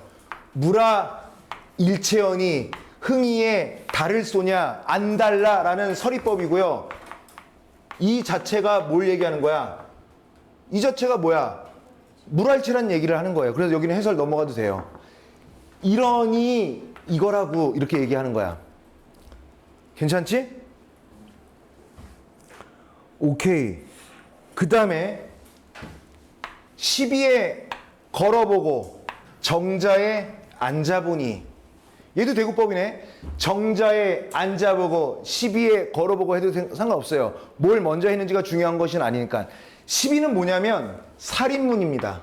S1: 무라 일체언이 흥이에 달을 쏘냐 안 달라라는 서리법이고요. 이 자체가 뭘 얘기하는 거야? 이 자체가 뭐야? 물알체란 얘기를 하는 거예요. 그래서 여기는 해설 넘어가도 돼요. 이러니 이거라고 이렇게 얘기하는 거야. 괜찮지? 오케이. 그 다음에 시비에 걸어보고 정자에 앉아보니. 얘도 대구법이네. 정자에 앉아보고 시비에 걸어보고 해도 상관없어요. 뭘 먼저 했는지가 중요한 것은 아니니까. 시비는 뭐냐면 살인문입니다.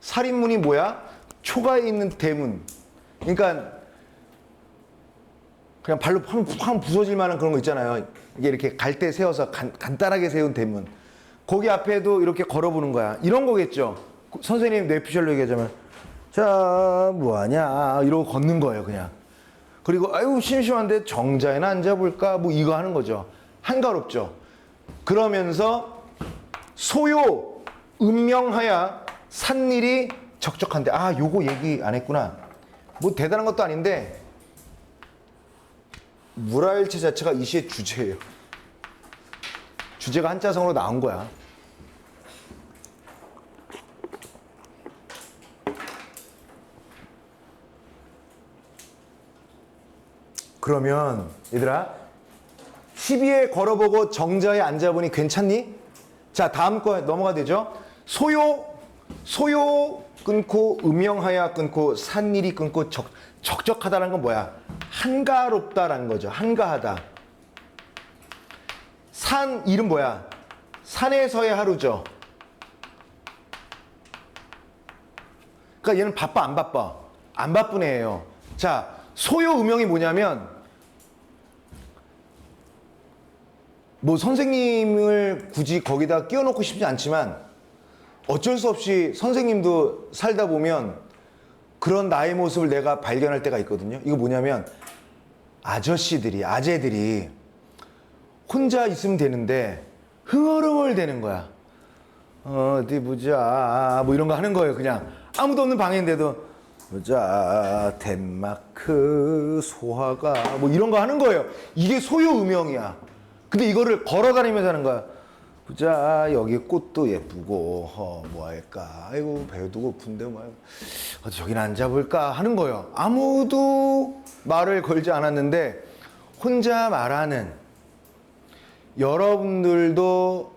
S1: 살인문이 뭐야? 초가에 있는 대문. 그러니까 그냥 발로 팡 부서질 만한 그런 거 있잖아요. 이게 이렇게 갈대 세워서 간단하게 세운 대문. 거기 앞에도 이렇게 걸어보는 거야. 이런 거겠죠. 선생님 뇌피셜로 얘기하자면 자 뭐하냐 이러고 걷는 거예요 그냥. 그리고 아유 심심한데 정자에나 앉아볼까 뭐 이거 하는 거죠. 한가롭죠. 그러면서 소요 음명하야 산일이 적적한데. 아 요거 얘기 안 했구나. 뭐 대단한 것도 아닌데 물화일체 자체가 이 시의 주제예요. 주제가 한자성으로 나온 거야. 그러면 얘들아 시비에 걸어보고 정자에 앉아보니 괜찮니? 자 다음 거 넘어가 되죠. 소요 끊고 음영하야 끊고 산일이 끊고 적적하다는 건 뭐야? 한가롭다라는 거죠. 한가하다. 산 이름 뭐야? 산에서의 하루죠. 그러니까 얘는 바빠 안 바빠? 안 바쁜 애예요. 자 소요 음영이 뭐냐면 뭐 선생님을 굳이 거기다 끼워놓고 싶지 않지만 어쩔 수 없이 선생님도 살다 보면 그런 나의 모습을 내가 발견할 때가 있거든요. 이거 뭐냐면 아재들이 혼자 있으면 되는데 흥얼흥얼 대는 거야. 어디 보자 뭐 이런 거 하는 거예요. 그냥 아무도 없는 방인데도 보자 덴마크 소화가 뭐 이런 거 하는 거예요. 이게 소요 음영이야. 근데 이거를 걸어다니면서 하는 거야. 보자 여기 꽃도 예쁘고 뭐 할까 아이고 배도 고픈데 뭐 어디 저기나 앉아볼까 하는 거예요. 아무도 말을 걸지 않았는데 혼자 말하는 여러분들도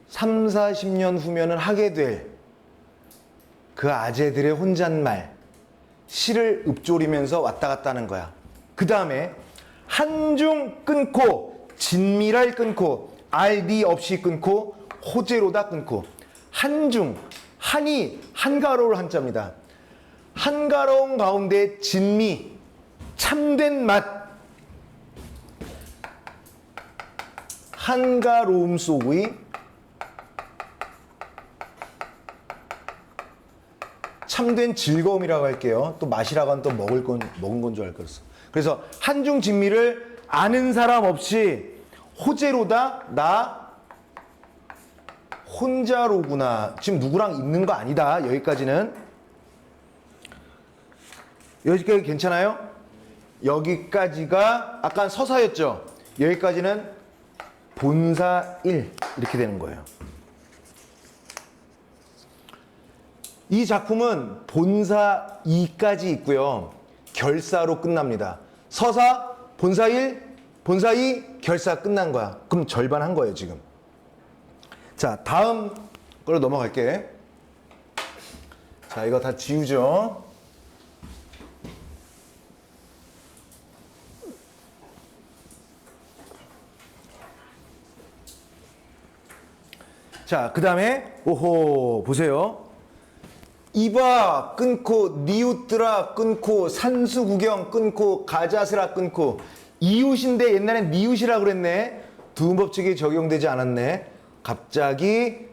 S1: 3, 40년 후면은 하게 될 그 아재들의 혼잣말 시를 읊조리면서 왔다 갔다 하는 거야. 그 다음에 한중 끊고 진미랄 끊고 알비 없이 끊고 호재로다 끊고. 한중 한이 한가로울 한자입니다. 한가로운 가운데 진미 참된 맛 한가로움 속의 참된 즐거움이라고 할게요. 또 맛이라고 하면 또 먹은 건 줄 알 거였어. 그래서 한중 진미를 아는 사람 없이 호재로다 나 혼자로구나. 지금 누구랑 있는 거 아니다. 여기까지는 괜찮아요? 여기까지가 아까 서사였죠. 여기까지는 본사 1 이렇게 되는 거예요. 이 작품은 본사 2까지 있고요. 결사로 끝납니다. 서사, 본사 1, 본사 2, 결사 끝난 거야. 그럼 절반 한 거예요, 지금. 자, 다음 걸로 넘어갈게. 자, 이거 다 지우죠. 자, 그 다음에 오호 보세요. 이봐 끊고 니웃들아 끊고 산수구경 끊고 가자스라 끊고. 이웃인데 옛날엔 니웃이라 그랬네. 두음법칙이 적용되지 않았네. 갑자기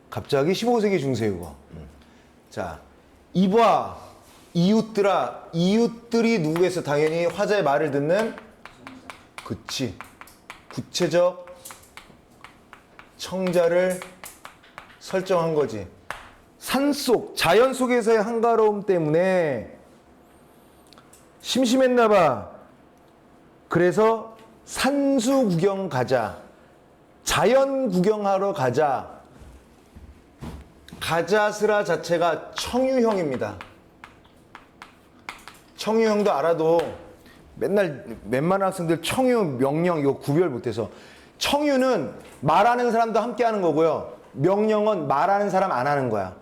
S1: 15세기 중세국어. 자, 이봐 이웃들아. 이웃들이 누구겠어? 당연히 화자의 말을 듣는 그치 구체적 청자를 설정한 거지. 산속 자연 속에서의 한가로움 때문에 심심했나 봐. 그래서 산수 구경 가자. 자연 구경하러 가자. 가자스라 자체가 청유형입니다. 청유형도 알아도 맨날 웬만한 학생들 청유, 명령 이거 구별 못해서 청유는 말하는 사람도 함께 하는 거고요. 명령은 말하는 사람 안 하는 거야.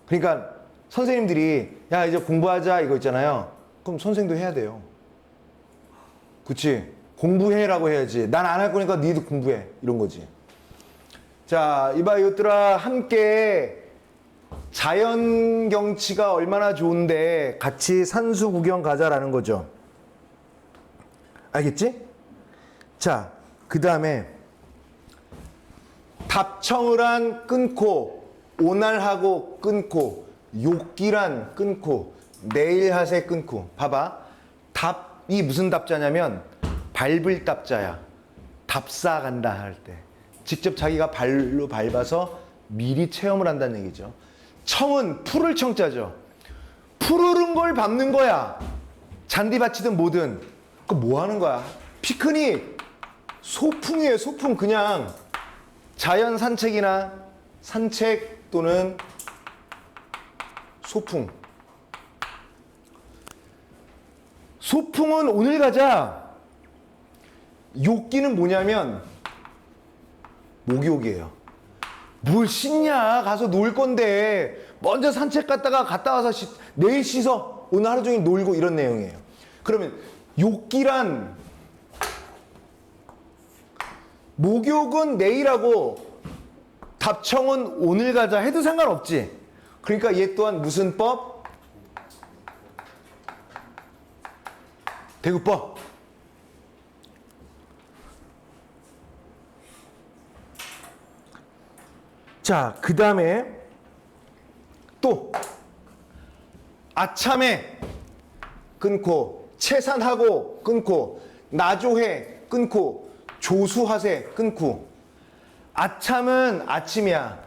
S1: 그러니까 선생님들이 야 이제 공부하자 이거 있잖아요. 그럼 선생도 해야 돼요. 그치? 공부해라고 해야지. 난 안 할 거니까 니도 공부해. 이런 거지. 자, 이봐 이것들아 함께 자연 경치가 얼마나 좋은데 같이 산수 구경 가자라는 거죠. 알겠지? 자, 그 다음에 답청을한 끊고 오날하고 끊고 욕기란 끊고 내일하세 끊고. 봐봐. 답이 무슨 답자냐면 밟을 답자야. 답사 간다 할 때 직접 자기가 발로 밟아서 미리 체험을 한다는 얘기죠. 청은 풀을 청자죠. 푸르른 걸 밟는 거야. 잔디밭이든 뭐든. 그 뭐 하는 거야? 피크닉. 소풍이에요. 소풍. 그냥 자연 산책이나 산책 또는 소풍. 소풍은 오늘 가자. 욕기는 뭐냐면 목욕이에요. 뭘 씻냐? 가서 놀 건데 먼저 산책 갔다 와서 내일 씻어. 오늘 하루 종일 놀고 이런 내용이에요. 그러면 욕기란 목욕은 내일하고 답청은 오늘 가자 해도 상관없지. 그러니까 얘 또한 무슨 법? 대구법. 자, 그 다음에 또 아참에 끊고 채산하고 끊고 나조해 끊고 조수하세 끊고. 아참은 아침이야.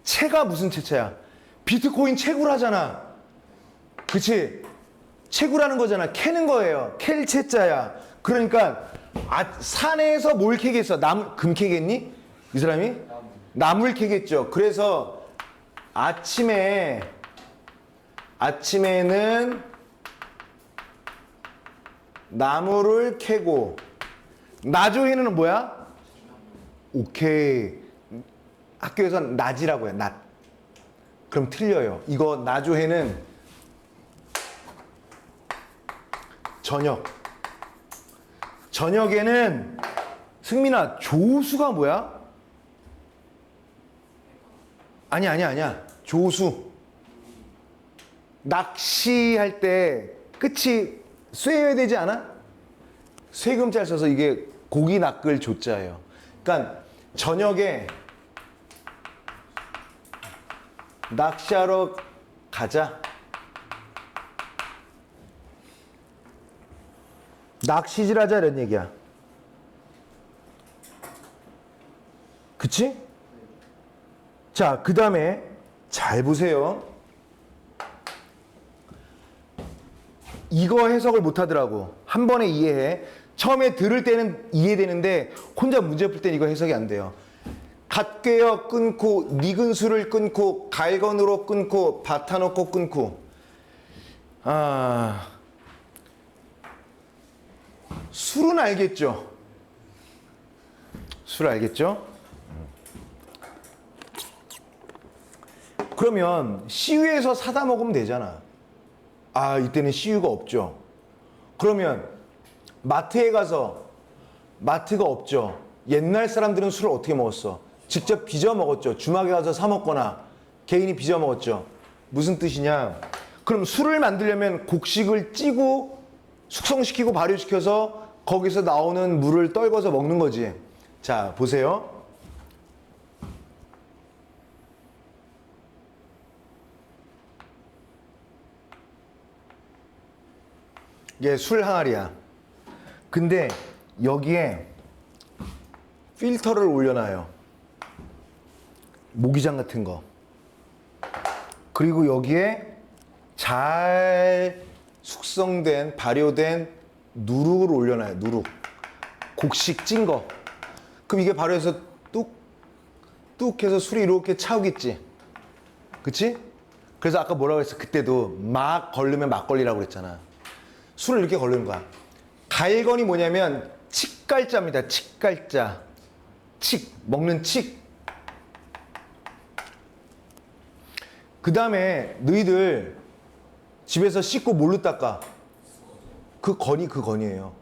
S1: 채가 무슨 채채야? 비트코인 채굴하잖아. 그치? 채굴하는 거잖아. 캐는 거예요. 캘 채자야. 그러니까 산에서 뭘 캐겠어? 금 캐겠니? 이 사람이? 나무를 캐겠죠. 그래서 아침에는 나무를 캐고 나조해는 뭐야? 오케이. 학교에서는 낮이라고 해. 낮. 그럼 틀려요. 이거 나조해는 저녁. 저녁에는 승민아 조수가 뭐야? 아니야. 조수. 낚시할 때 끝이 쇠여야 되지 않아? 쇠금자를 써서 이게 고기 낚을 조자예요. 그러니까 저녁에 낚시하러 가자. 낚시질 하자 이런 얘기야. 그치? 자, 그 다음에 잘 보세요. 이거 해석을 못 하더라고. 한 번에 이해해. 처음에 들을 때는 이해되는데 혼자 문제 풀 때는 이거 해석이 안 돼요. 갓꿰어 끊고 닉은 술을 끊고 갈건으로 끊고 밭아놓고 끊고. 술은 알겠죠? 술 알겠죠? 그러면 CU에서 사다 먹으면 되잖아. 이때는 CU가 없죠. 그러면 마트에 가서 마트가 없죠. 옛날 사람들은 술을 어떻게 먹었어? 직접 빚어 먹었죠. 주막에 가서 사 먹거나 개인이 빚어 먹었죠. 무슨 뜻이냐? 그럼 술을 만들려면 곡식을 찌고 숙성시키고 발효시켜서 거기서 나오는 물을 떨궈서 먹는 거지. 자, 보세요. 이게 술 항아리야. 근데 여기에 필터를 올려놔요. 모기장 같은 거. 그리고 여기에 잘 숙성된 발효된 누룩을 올려놔요. 누룩. 곡식 찐 거. 그럼 이게 발효해서 뚝 해서 술이 이렇게 차오겠지. 그치? 그래서 아까 뭐라고 했어? 그때도 막 걸르면 막걸리라고 그랬잖아. 술을 이렇게 걸르는 거야. 갈건이 뭐냐면 칡갈자입니다. 칡갈자. 먹는 칡. 그 다음에 너희들 집에서 씻고 뭘로 닦아? 그 건이에요.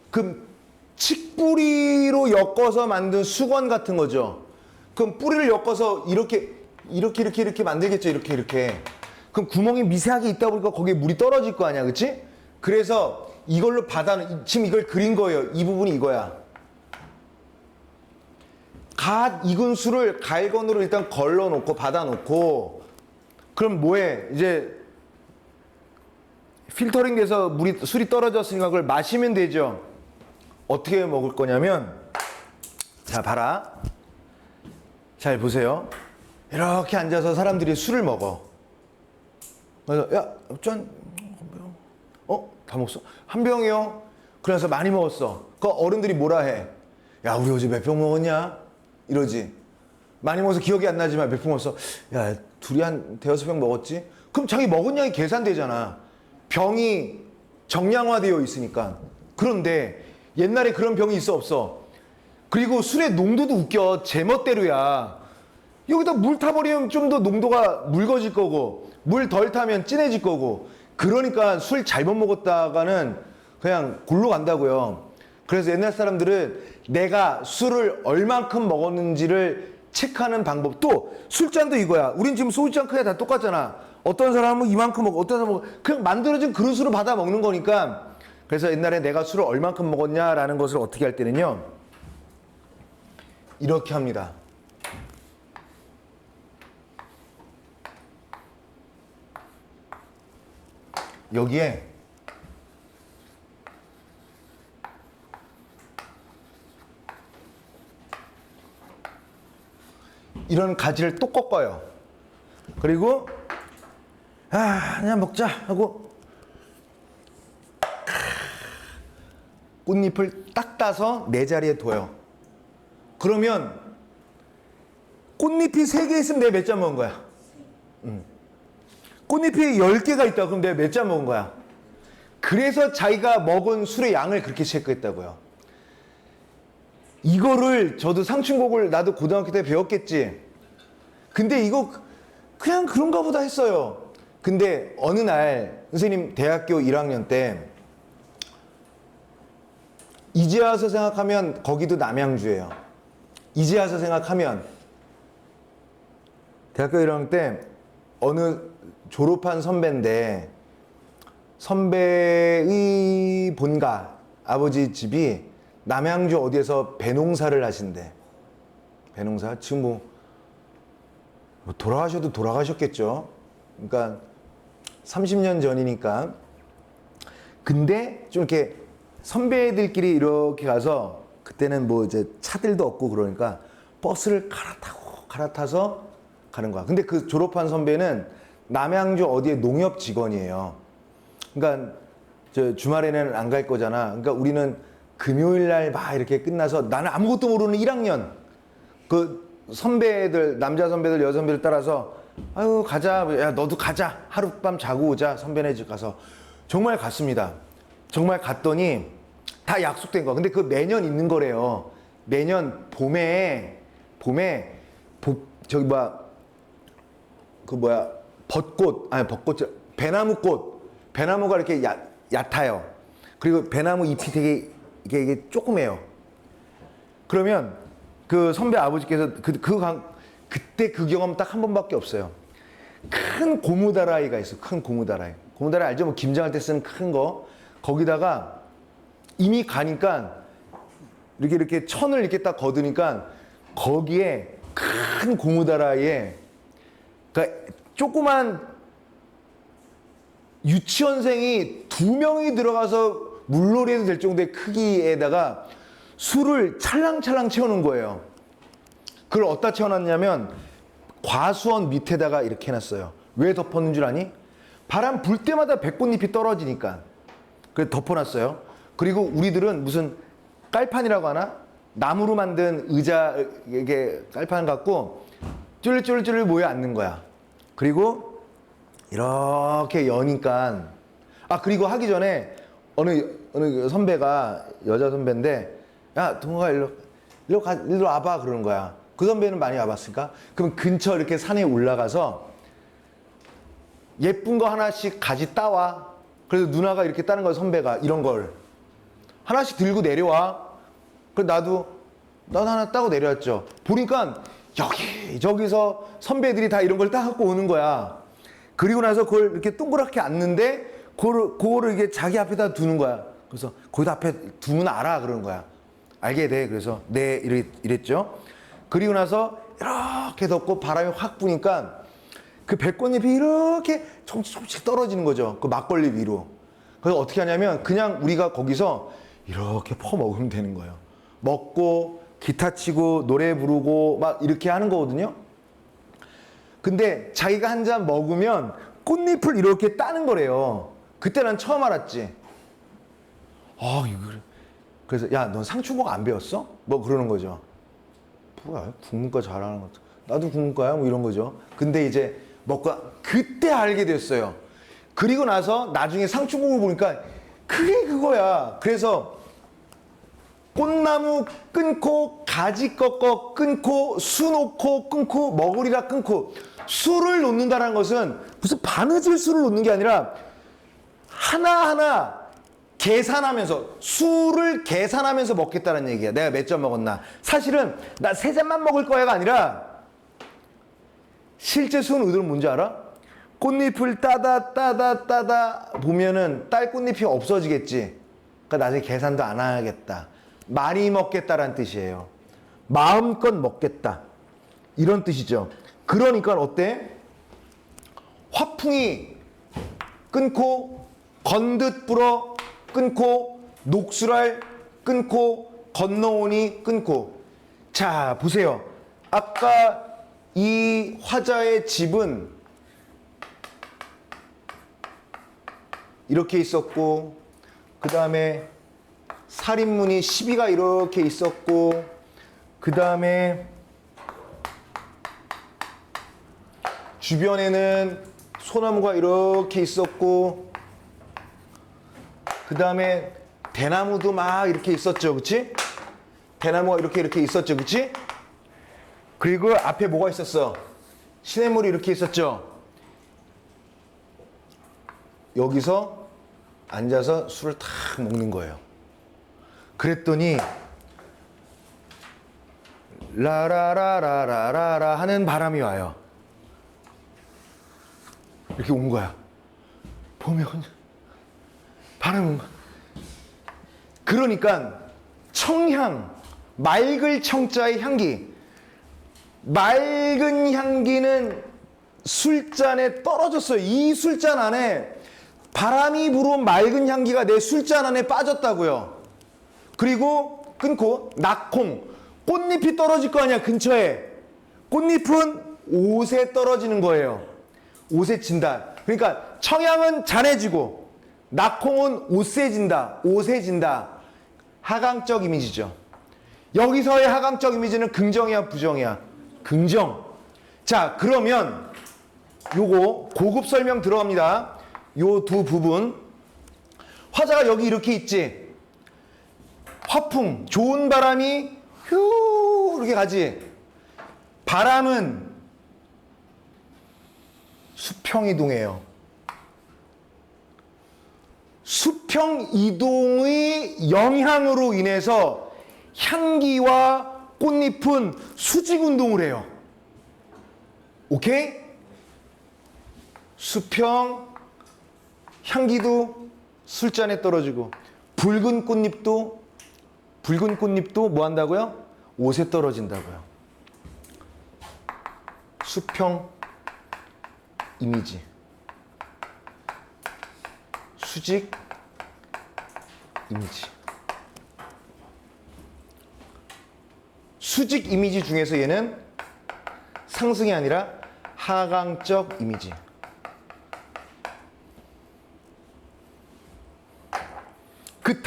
S1: 그럼 칡뿌리로 엮어서 만든 수건 같은 거죠. 그럼 뿌리를 엮어서 이렇게 만들겠죠. 이렇게. 그럼 구멍이 미세하게 있다 보니까 거기에 물이 떨어질 거 아니야, 그치? 그래서 이걸로 지금 이걸 그린 거예요. 이 부분이 이거야. 갓 익은 술을 가일건으로 일단 걸러놓고 받아놓고, 그럼 뭐해? 이제 필터링 돼서 술이 떨어졌으니까 그걸 마시면 되죠. 어떻게 먹을 거냐면, 자, 봐라. 잘 보세요. 이렇게 앉아서 사람들이 술을 먹어. 그래서, 야, 짠. 다 먹었어? 한 병이요? 그래서 많이 먹었어. 그 어른들이 뭐라 해? 야, 우리 어제 몇 병 먹었냐? 이러지. 많이 먹어서 기억이 안 나지만 몇 병 먹었어? 야, 둘이 한 대여섯 병 먹었지? 그럼 자기 먹은 양이 계산되잖아. 병이 정량화되어 있으니까. 그런데 옛날에 그런 병이 있어 없어? 그리고 술의 농도도 웃겨. 제멋대로야. 여기다 물 타버리면 좀 더 농도가 묽어질 거고, 물 덜 타면 진해질 거고. 그러니까 술 잘못 먹었다가는 그냥 골로 간다고요. 그래서 옛날 사람들은 내가 술을 얼만큼 먹었는지를 체크하는 방법. 또 술잔도 이거야. 우린 지금 소주잔 크기가 다 똑같잖아. 어떤 사람은 이만큼 먹고 어떤 사람은 그냥 만들어진 그릇으로 받아 먹는 거니까. 그래서 옛날에 내가 술을 얼만큼 먹었냐라는 것을 어떻게 할 때는요, 이렇게 합니다. 여기에 이런 가지를 또 꺾어요. 그리고 그냥 먹자 하고 꽃잎을 딱 따서 내 자리에 둬요. 그러면 꽃잎이 3개 있으면 내가 몇 잔 먹은 거야? 꽃잎이 10개가 있다. 그럼 내가 몇 잔 먹은 거야? 그래서 자기가 먹은 술의 양을 그렇게 체크했다고요. 이거를 저도 상춘곡을 나도 고등학교 때 배웠겠지. 근데 이거 그냥 그런가 보다 했어요. 근데 어느 날 선생님 대학교 1학년 때 이제 와서 생각하면 거기도 남양주예요. 이제 와서 생각하면 대학교 1학년 때 어느 졸업한 선배인데 선배의 본가 아버지 집이 남양주 어디에서 배농사를 하신대. 배농사? 지금 뭐 돌아가셔도 돌아가셨겠죠. 그러니까 30년 전이니까. 근데 좀 이렇게 선배들끼리 이렇게 가서 그때는 뭐 이제 차들도 없고 그러니까 버스를 갈아타서 가는 거야. 근데 그 졸업한 선배는 남양주 어디에 농협 직원이에요. 그러니까 저 주말에는 안 갈 거잖아. 그러니까 우리는 금요일 날 막 이렇게 끝나서 나는 아무것도 모르는 1학년 그 선배들, 남자 선배들, 여자 선배들 따라서 아유 가자, 야 너도 가자, 하룻밤 자고 오자, 선배네 집 가서. 정말 갔습니다. 정말 갔더니 다 약속된 거. 근데 그 매년 있는 거래요. 매년 봄에 저기 배나무가 이렇게 얕아요. 그리고 배나무 잎이 되게 이게 조그매요. 그러면 그 선배 아버지께서 그때 그 경험 딱 한 번밖에 없어요. 큰 고무다라이가 있어. 큰 고무다라이. 고무다라이 알죠? 뭐 김장할 때 쓰는 큰 거. 거기다가 이미 가니까 이렇게 천을 이렇게 딱 거두니까 거기에 큰 고무다라이에 그러니까 조그만 유치원생이 2명이 들어가서 물놀이 해도 될 정도의 크기에다가 술을 찰랑찰랑 채워놓은 거예요. 그걸 어디다 채워놨냐면 과수원 밑에다가 이렇게 해놨어요. 왜 덮었는 줄 아니? 바람 불 때마다 백꽃잎이 떨어지니까. 그래서 덮어놨어요. 그리고 우리들은 무슨 깔판이라고 하나? 나무로 만든 의자, 이게 깔판 갖고 쫄쫄쫄 모여 앉는 거야. 그리고 이렇게 여니까 그리고 하기 전에 어느 선배가 여자 선배인데 야, 동호가 일로 와봐. 그러는 거야. 그 선배는 많이 와봤으니까. 그럼 근처 이렇게 산에 올라가서 예쁜 거 하나씩 가지 따와. 그래서 누나가 이렇게 따는 거야, 선배가. 이런 걸. 하나씩 들고 내려와. 그래서 나도 하나 따고 내려왔죠. 보니까 저기서 선배들이 다 이런 걸 따갖고 오는 거야. 그리고 나서 그걸 이렇게 동그랗게 앉는데 그거를 이게 자기 앞에다 두는 거야. 그래서 거기다 앞에 두면 알아. 그러는 거야. 알게 돼. 그래서 네, 이랬죠. 그리고 나서 이렇게 덮고 바람이 확 부니까 그 백꽃잎이 이렇게 조금씩 떨어지는 거죠. 그 막걸리 위로. 그래서 어떻게 하냐면 그냥 우리가 거기서 이렇게 퍼먹으면 되는 거예요. 먹고 기타 치고 노래 부르고 막 이렇게 하는 거거든요. 근데 자기가 한 잔 먹으면 꽃잎을 이렇게 따는 거래요. 그때 난 처음 알았지. 그래서 야, 넌 상추국 안 배웠어? 뭐 그러는 거죠. 뭐야, 국문과 잘하는 것 같아. 나도 국문과야? 뭐 이런 거죠. 근데 이제 먹고 그때 알게 됐어요. 그리고 나서 나중에 상추국을 보니까 그게 그거야. 그래서 꽃나무 끊고 가지 꺾어 끊고 수 놓고 끊고 먹으리라 끊고 수를 놓는다는 것은 무슨 바느질 수를 놓는 게 아니라 하나하나 계산하면서 수를 계산하면서 먹겠다는 얘기야. 내가 몇 잔 먹었나. 사실은 나 3잔만 먹을 거야가 아니라 실제 수는 의도는 뭔지 알아? 꽃잎을 따다 보면은 딸 꽃잎이 없어지겠지. 그러니까 나중에 계산도 안 하겠다. 많이 먹겠다라는 뜻이에요. 마음껏 먹겠다. 이런 뜻이죠. 그러니까 어때? 화풍이 끊고 건듯 불어 끊고 녹수랄 끊고 건너오니 끊고. 자, 보세요. 아까 이 화자의 집은 이렇게 있었고 그 다음에 살인문이 시비가 이렇게 있었고 그 다음에 주변에는 소나무가 이렇게 있었고 그 다음에 대나무도 막 이렇게 있었죠. 그치? 대나무가 이렇게 있었죠. 그치? 그리고 앞에 뭐가 있었어? 시냇물이 이렇게 있었죠. 여기서 앉아서 술을 탁 먹는 거예요. 그랬더니 라라라라라라 하는 바람이 와요. 이렇게 온 거야. 보면 바람이 온 거야. 그러니까 청향, 맑을 청자의 향기. 맑은 향기는 술잔에 떨어졌어요. 이 술잔 안에 바람이 불어온 맑은 향기가 내 술잔 안에 빠졌다고요. 그리고 끊고 낙콩, 꽃잎이 떨어질 거 아니야, 근처에. 꽃잎은 옷에 떨어지는 거예요. 옷에 진다. 그러니까 청향은 잔해지고 낙콩은 옷에 진다. 옷에 진다. 하강적 이미지죠. 여기서의 하강적 이미지는 긍정이야, 부정이야? 긍정. 자, 그러면 요거 고급 설명 들어갑니다. 요 두 부분. 화자가 여기 이렇게 있지. 화풍, 좋은 바람이 휴 이렇게 가지. 바람은 수평 이동해요. 수평 이동의 영향으로 인해서 향기와 꽃잎은 수직 운동을 해요. 오케이? 수평, 향기도 술잔에 떨어지고 붉은 꽃잎도 뭐 한다고요? 옷에 떨어진다고요. 수평 이미지. 수직 이미지. 수직 이미지 중에서 얘는 상승이 아니라 하강적 이미지. 그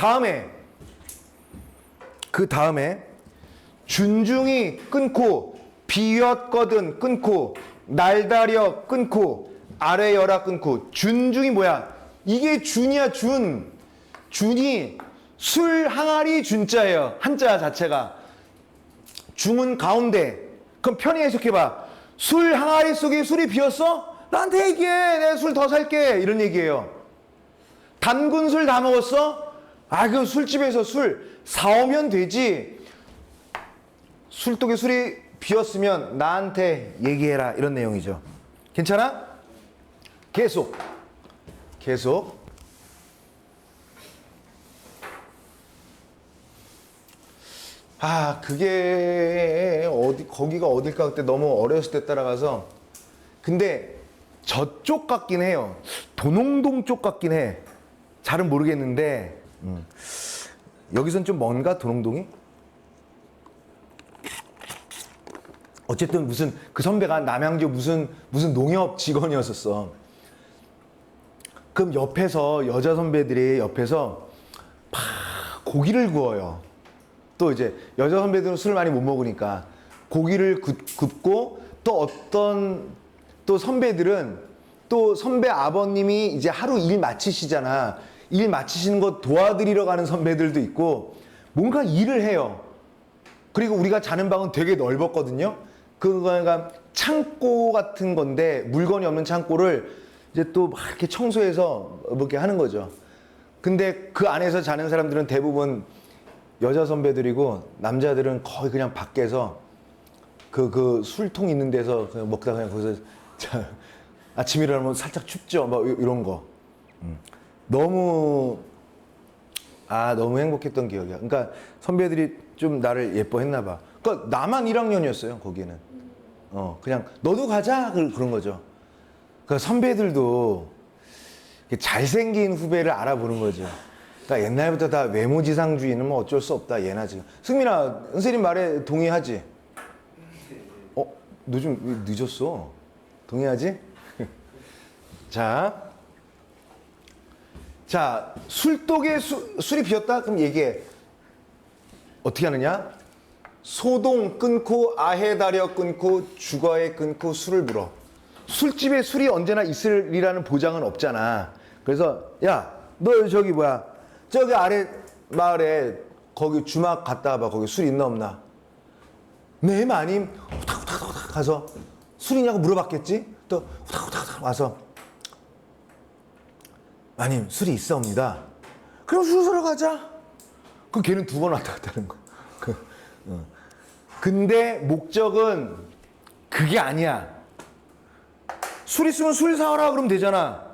S1: 다음에 준중이 끊고 비였거든 끊고 날다려 끊고 아래여라 끊고. 준중이 뭐야? 이게 준이야, 준. 준이 술 항아리 준자예요. 한자 자체가. 중은 가운데. 그럼 편히 해석해봐. 술 항아리 속에 술이 비었어? 나한테 얘기해. 내가 술 더 살게. 이런 얘기예요. 담근 술 다 먹었어? 아, 그 술집에서 술 사오면 되지. 술독에 술이 비었으면 나한테 얘기해라. 이런 내용이죠. 괜찮아? 계속. 아, 그게 거기가 어딜까 그때 너무 어렸을 때 따라가서. 근데 저쪽 같긴 해요. 도농동 쪽 같긴 해. 잘은 모르겠는데. 여기선 좀 먼가 도농동이? 어쨌든 무슨 그 선배가 남양주 무슨 농협 직원이었었어. 그럼 옆에서 여자 선배들이 옆에서 막 고기를 구워요. 또 이제 여자 선배들은 술을 많이 못 먹으니까 고기를 굽고, 또 어떤 또 선배들은 또 선배 아버님이 이제 하루 일 마치시잖아. 일 마치시는 거 도와드리러 가는 선배들도 있고 뭔가 일을 해요. 그리고 우리가 자는 방은 되게 넓었거든요. 그거가 창고 같은 건데 물건이 없는 창고를 이제 또 막 이렇게 청소해서 뭐 이렇게 하는 거죠. 근데 그 안에서 자는 사람들은 대부분 여자 선배들이고 남자들은 거의 그냥 밖에서 그 술통 있는 데서 그냥 먹다가 그냥 거기서 아침 일어나면 살짝 춥죠. 막 이런 거. 너무 행복했던 기억이야. 그러니까 선배들이 좀 나를 예뻐했나 봐. 그러니까 나만 1학년이었어요, 거기는. 그냥 너도 가자 그런 거죠. 그러니까 선배들도 잘생긴 후배를 알아보는 거죠. 그러니까 옛날부터 다 외모지상주의는 뭐 어쩔 수 없다, 얘나 지금. 승민아, 은세님 말에 동의하지? 너 좀 늦었어. 동의하지? 자, 술독에 술이 비었다? 그럼 얘기해. 어떻게 하느냐? 소동 끊고, 아해다려 끊고, 주거에 끊고, 술을 불어. 술집에 술이 언제나 있으리라는 보장은 없잖아. 그래서 야, 너 저기 저기 아래 마을에 거기 주막 갔다 와봐. 거기 술 있나 없나? 네, 마님. 후닥후닥 가서 술 있냐고 물어봤겠지? 또 후닥후닥 와서 마님, 술이 있사옵니다. 그럼 술 사러 가자. 그럼 걔는 2번 왔다 갔다 하는 거야. 근데 목적은 그게 아니야. 술 있으면 술 사오라 그러면 되잖아.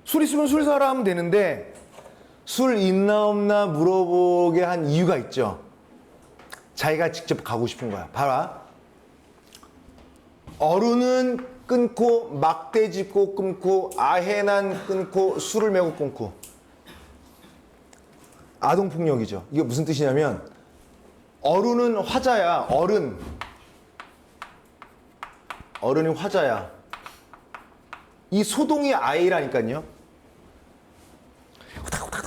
S1: 술 있으면 술 사오라 하면 되는데 술 있나 없나 물어보게 한 이유가 있죠. 자기가 직접 가고 싶은 거야. 봐라. 어른은 끊고, 막대 짚고 끊고, 아해난 끊고, 술을 메고 끊고. 아동폭력이죠. 이게 무슨 뜻이냐면 어른은 화자야. 어른이 화자야. 이 소동이 아이라니까요.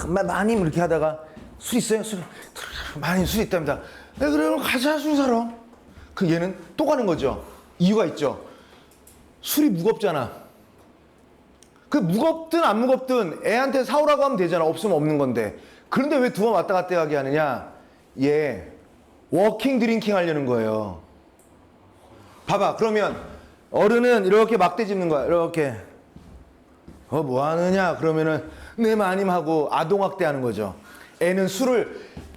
S1: 마님 이렇게 하다가 술 있어요? 마님 술 있답니다. 네, 그러면 가자, 술 사러. 그 얘는 또 가는 거죠. 이유가 있죠. 술이 무겁잖아. 그 무겁든 안 무겁든 애한테 사오라고 하면 되잖아. 없으면 없는 건데. 그런데 왜 2번 왔다 갔다 하게 하느냐? 얘 워킹 드링킹 하려는 거예요. 봐봐. 그러면 어른은 이렇게 막대 짚는 거야. 이렇게. 뭐 하느냐? 그러면은 네, 마님 하고 아동학대 하는 거죠.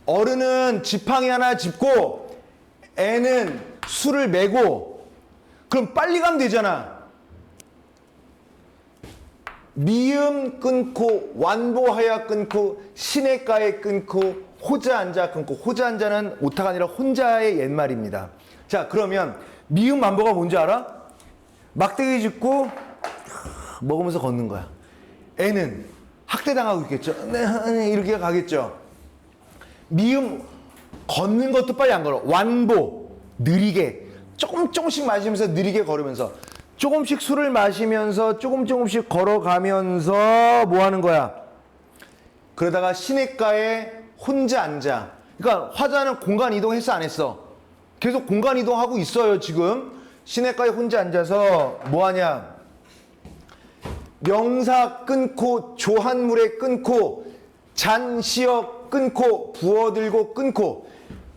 S1: 어른은 지팡이 하나 짚고 애는 술을 메고, 그럼 빨리 가면 되잖아. 미음 끊고, 완보하야 끊고, 시냇가에 끊고, 호자 앉아 끊고. 호자 앉아는 오타가 아니라 혼자의 옛말입니다. 자, 그러면 미음 만보가 뭔지 알아? 막대기 짚고 먹으면서 걷는 거야. 애는 학대당하고 있겠죠. 네, 이렇게 가겠죠. 미음 걷는 것도 빨리 안 걸어. 완보 느리게 조금씩 마시면서 느리게 걸으면서, 조금씩 술을 마시면서 조금씩 걸어가면서 뭐 하는 거야? 그러다가 시냇가에 혼자 앉아. 그러니까 화자는 공간 이동했어, 안 했어? 계속 공간 이동하고 있어요. 지금 시냇가에 혼자 앉아서 뭐 하냐? 명사 끊고, 조한물에 끊고, 잔 씌어 끊고 부어들고 끊고.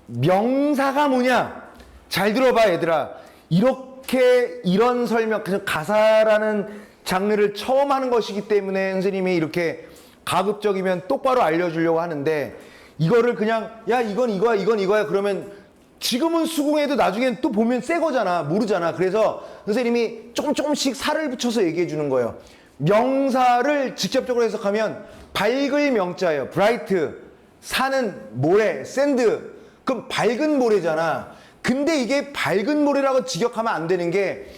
S1: 명사가 뭐냐? 잘 들어봐 얘들아. 이렇게 이런 설명, 가사라는 장르를 처음 하는 것이기 때문에 선생님이 이렇게 가급적이면 똑바로 알려주려고 하는데, 이거를 그냥 야 이건 이거야 이건 이거야 그러면 지금은 수긍해도 나중엔 또 보면 새 거잖아. 모르잖아. 그래서 선생님이 조금씩 살을 붙여서 얘기해 주는 거예요. 명사를 직접적으로 해석하면 밝을 명자예요. bright. 산은 모래, 샌드. 그럼 밝은 모래잖아. 근데 이게 밝은 모래라고 직역하면 안 되는 게,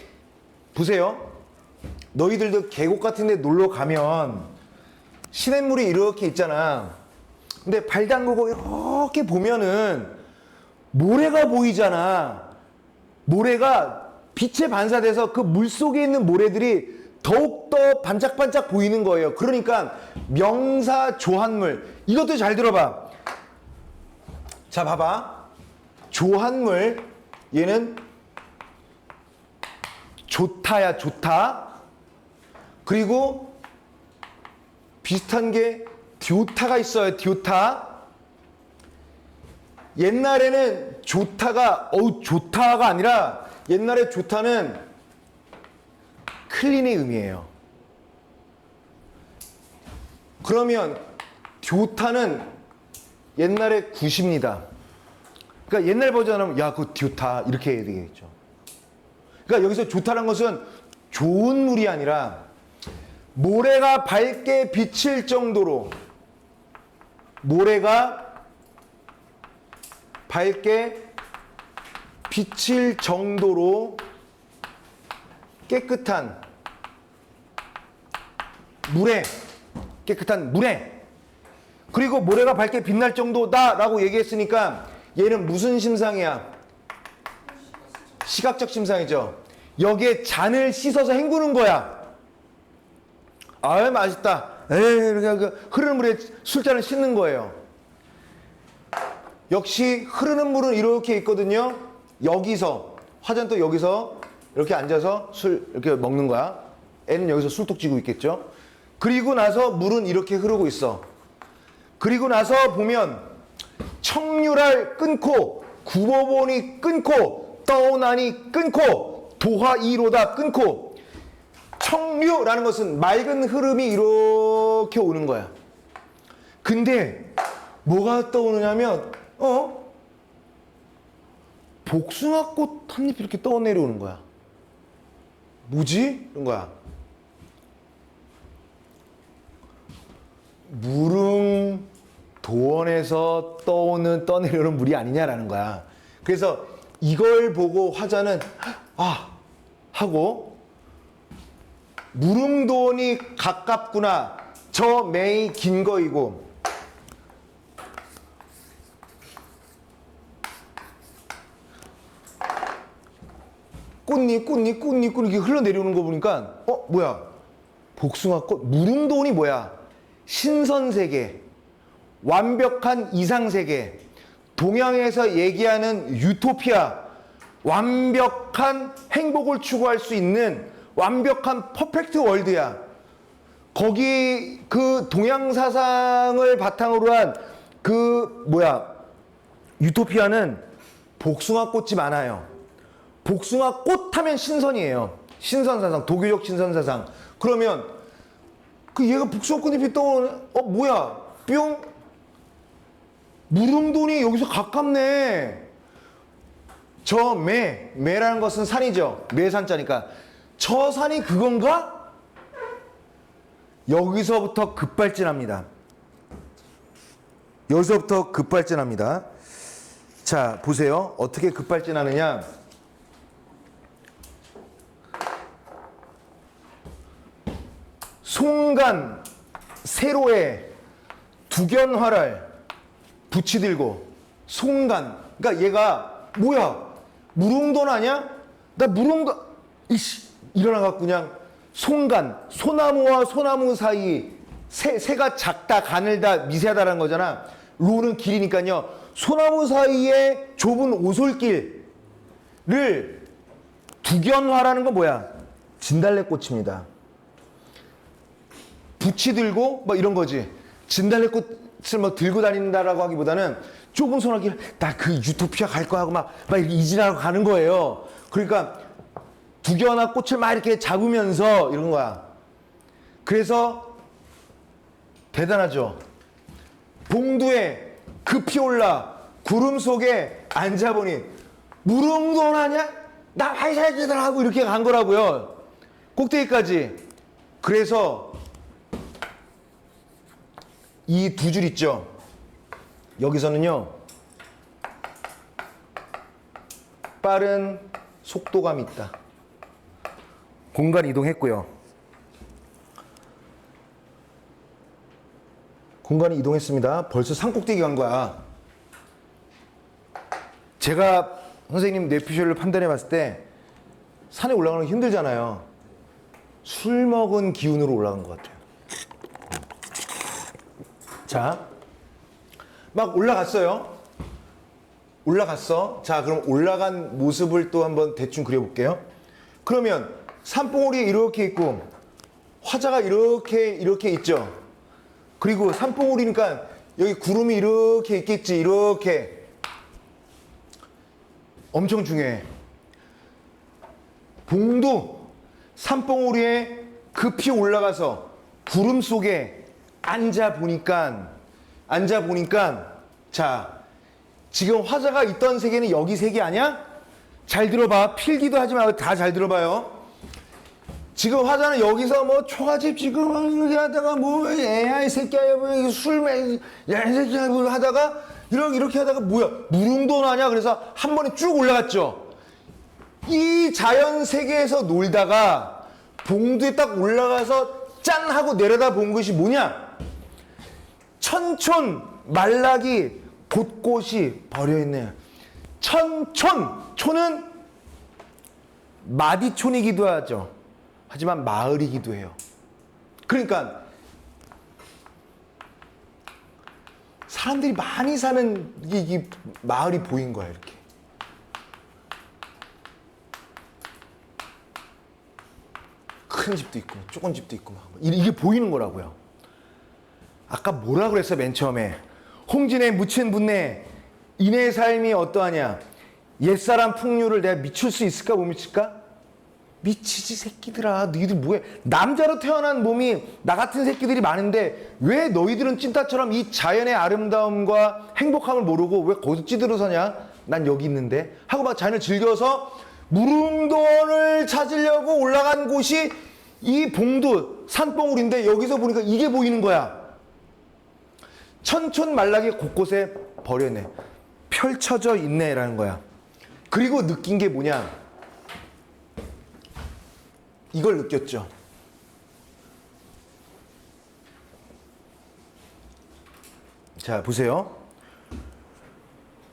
S1: 보세요. 너희들도 계곡 같은 데 놀러 가면 시냇물이 이렇게 있잖아. 근데 발 담그고 이렇게 보면은 모래가 보이잖아. 모래가 빛에 반사돼서 그 물 속에 있는 모래들이 더욱더 반짝반짝 보이는 거예요. 그러니까 명사 조한물. 이것도 잘 들어봐. 자, 봐봐. 조한물. 얘는 좋다야, 좋다. 그리고 비슷한 게 듀타가 있어요. 듀타. 옛날에는 좋다가 좋다가 아니라, 옛날에 좋다는 클린의 의미예요. 그러면 듀타는 옛날에 굿입니다. 그러니까 옛날 버전은 야, 그거 듀타 이렇게 해야 되겠죠. 그러니까 여기서 좋다는 것은 좋은 물이 아니라 모래가 밝게 비칠 정도로, 모래가 밝게 비칠 정도로 깨끗한 물에, 깨끗한 물에, 그리고 모래가 밝게 빛날 정도다라고 얘기했으니까 얘는 무슨 심상이야? 시각적 심상이죠. 여기에 잔을 씻어서 헹구는 거야. 아유 맛있다. 에이, 이렇게 흐르는 물에 술잔을 씻는 거예요. 역시 흐르는 물은 이렇게 있거든요. 여기서 화잔도 여기서 이렇게 앉아서 술 이렇게 먹는 거야. 애는 여기서 술독 쥐고 있겠죠. 그리고 나서 물은 이렇게 흐르고 있어. 그리고 나서 보면 청류랄 끊고, 구호본이 끊고, 떠오나니 끊고, 도화이로다 끊고. 청류라는 것은 맑은 흐름이 이렇게 오는 거야. 근데 뭐가 떠오르냐면 복숭아꽃 한 잎 이렇게 떠내려오는 거야. 뭐지? 이런 거야. 무릉 도원에서 떠내려오는 물이 아니냐라는 거야. 그래서 이걸 보고 화자는 하고, 무릉도원이 가깝구나. 저 매이 긴 거이고, 꽃잎 이렇게 흘러내려오는 거 보니까 뭐야? 복숭아꽃. 무릉도원이 뭐야? 신선세계, 완벽한 이상세계, 동양에서 얘기하는 유토피아, 완벽한 행복을 추구할 수 있는 완벽한 퍼펙트 월드야. 거기 그 동양 사상을 바탕으로 한 유토피아는 복숭아꽃이 많아요. 복숭아꽃 하면 신선이에요. 신선사상, 도교적 신선사상. 그러면 얘가 복숭아꽃잎이 떠오르는, 뭐야? 뿅? 무릉돈이 여기서 가깝네. 저 매라는 것은 산이죠. 매산자니까. 저 산이 그건가? 여기서부터 급발진합니다. 여기서부터 급발진합니다. 자, 보세요. 어떻게 급발진하느냐. 송간, 세로에 두견화랄 붙이들고. 송간. 그러니까 얘가 뭐야? 무릉돈 아니야? 나 무릉돈. 일어나갖고 그냥 송간, 소나무와 소나무 사이, 새가 작다, 가늘다, 미세하다라는 거잖아. 로는 길이니까요. 소나무 사이에 좁은 오솔길을, 두견화라는 건 뭐야? 진달래꽃입니다. 붙이 들고 막 이런 거지. 진달래꽃 뭐 들고 다닌다라고 하기보다는 좁은 소나기를 나 그 유토피아 갈 거 하고 막 이렇게 이진하고 가는 거예요. 그러니까 두겨나 꽃을 막 이렇게 잡으면서 이런 거야. 그래서 대단하죠. 봉두에 급히 올라 구름 속에 앉아보니 무릉도원하냐? 나 화이사이들 하고 이렇게 간 거라고요. 꼭대기까지. 그래서 이 두 줄 있죠. 여기서는요. 빠른 속도감이 있다. 공간 이동했고요. 공간이 이동했습니다. 벌써 산꼭대기 간 거야. 제가 선생님 뇌피셜을 판단해 봤을 때 산에 올라가는 거 힘들잖아요. 술 먹은 기운으로 올라간 것 같아요. 자, 막 올라갔어요. 올라갔어. 자, 그럼 올라간 모습을 또 한번 대충 그려볼게요. 그러면 산봉우리 이렇게 있고 화자가 이렇게 있죠. 그리고 산봉우리니까 여기 구름이 이렇게 있겠지. 이렇게. 엄청 중요해. 봉두 산봉우리에 급히 올라가서 구름 속에 앉아 보니까 자, 지금 화자가 있던 세계는 여기 세계 아니야? 잘 들어봐. 필기도 하지 말고 다 잘 들어봐요. 지금 화자는 여기서 뭐 초가집 지금 이렇게 하다가 뭐 애야 이 새끼야 뭐 술 야 이 새끼야 뭐 하다가 이렇게 하다가 뭐야 무릉도 나냐? 그래서 한 번에 쭉 올라갔죠. 이 자연 세계에서 놀다가 봉두에 딱 올라가서 짠 하고 내려다 본 것이 뭐냐? 천촌 말락이 곳곳이 버려있네. 촌은 마디촌이기도 하죠. 하지만 마을이기도 해요. 그러니까 사람들이 많이 사는 이 마을이 보인 거야. 이렇게. 큰 집도 있고 조그만 집도 있고 막 이게 보이는 거라고요. 아까 뭐라 그랬어 맨 처음에. 홍진의 묻힌 분내 인의 삶이 어떠하냐. 옛사람 풍류를 내가 미칠 수 있을까 못 미칠까? 미치지 새끼들아. 너희들 뭐해. 남자로 태어난 몸이 나 같은 새끼들이 많은데 왜 너희들은 찐따처럼 이 자연의 아름다움과 행복함을 모르고 왜 거기서 찌들어서냐. 난 여기 있는데 하고 막 자연을 즐겨서 무릉도원을 찾으려고 올라간 곳이 이 봉두 산봉우리인데 여기서 보니까 이게 보이는 거야. 천촌 말락이 곳곳에 버려있네. 펼쳐져 있네라는 거야. 그리고 느낀 게 뭐냐. 이걸 느꼈죠. 자, 보세요.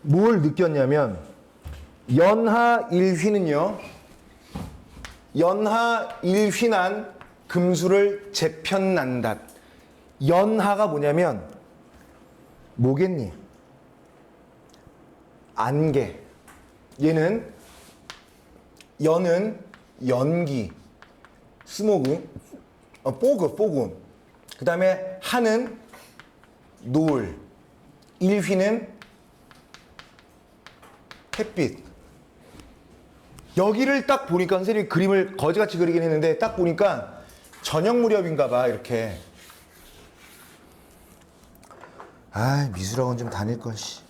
S1: 뭘 느꼈냐면 연하일휘는요. 연하일휘난 금수를 재편난다. 연하가 뭐냐면 뭐겠니? 안개. 얘는 연은 연기, 스모그, 포그. 그 다음에 하는 노을, 일휘는 햇빛. 여기를 딱 보니까 선생님이 그림을 거지같이 그리긴 했는데 딱 보니까 저녁 무렵인가 봐. 이렇게. 아, 미술학원 좀 다닐걸. 씨.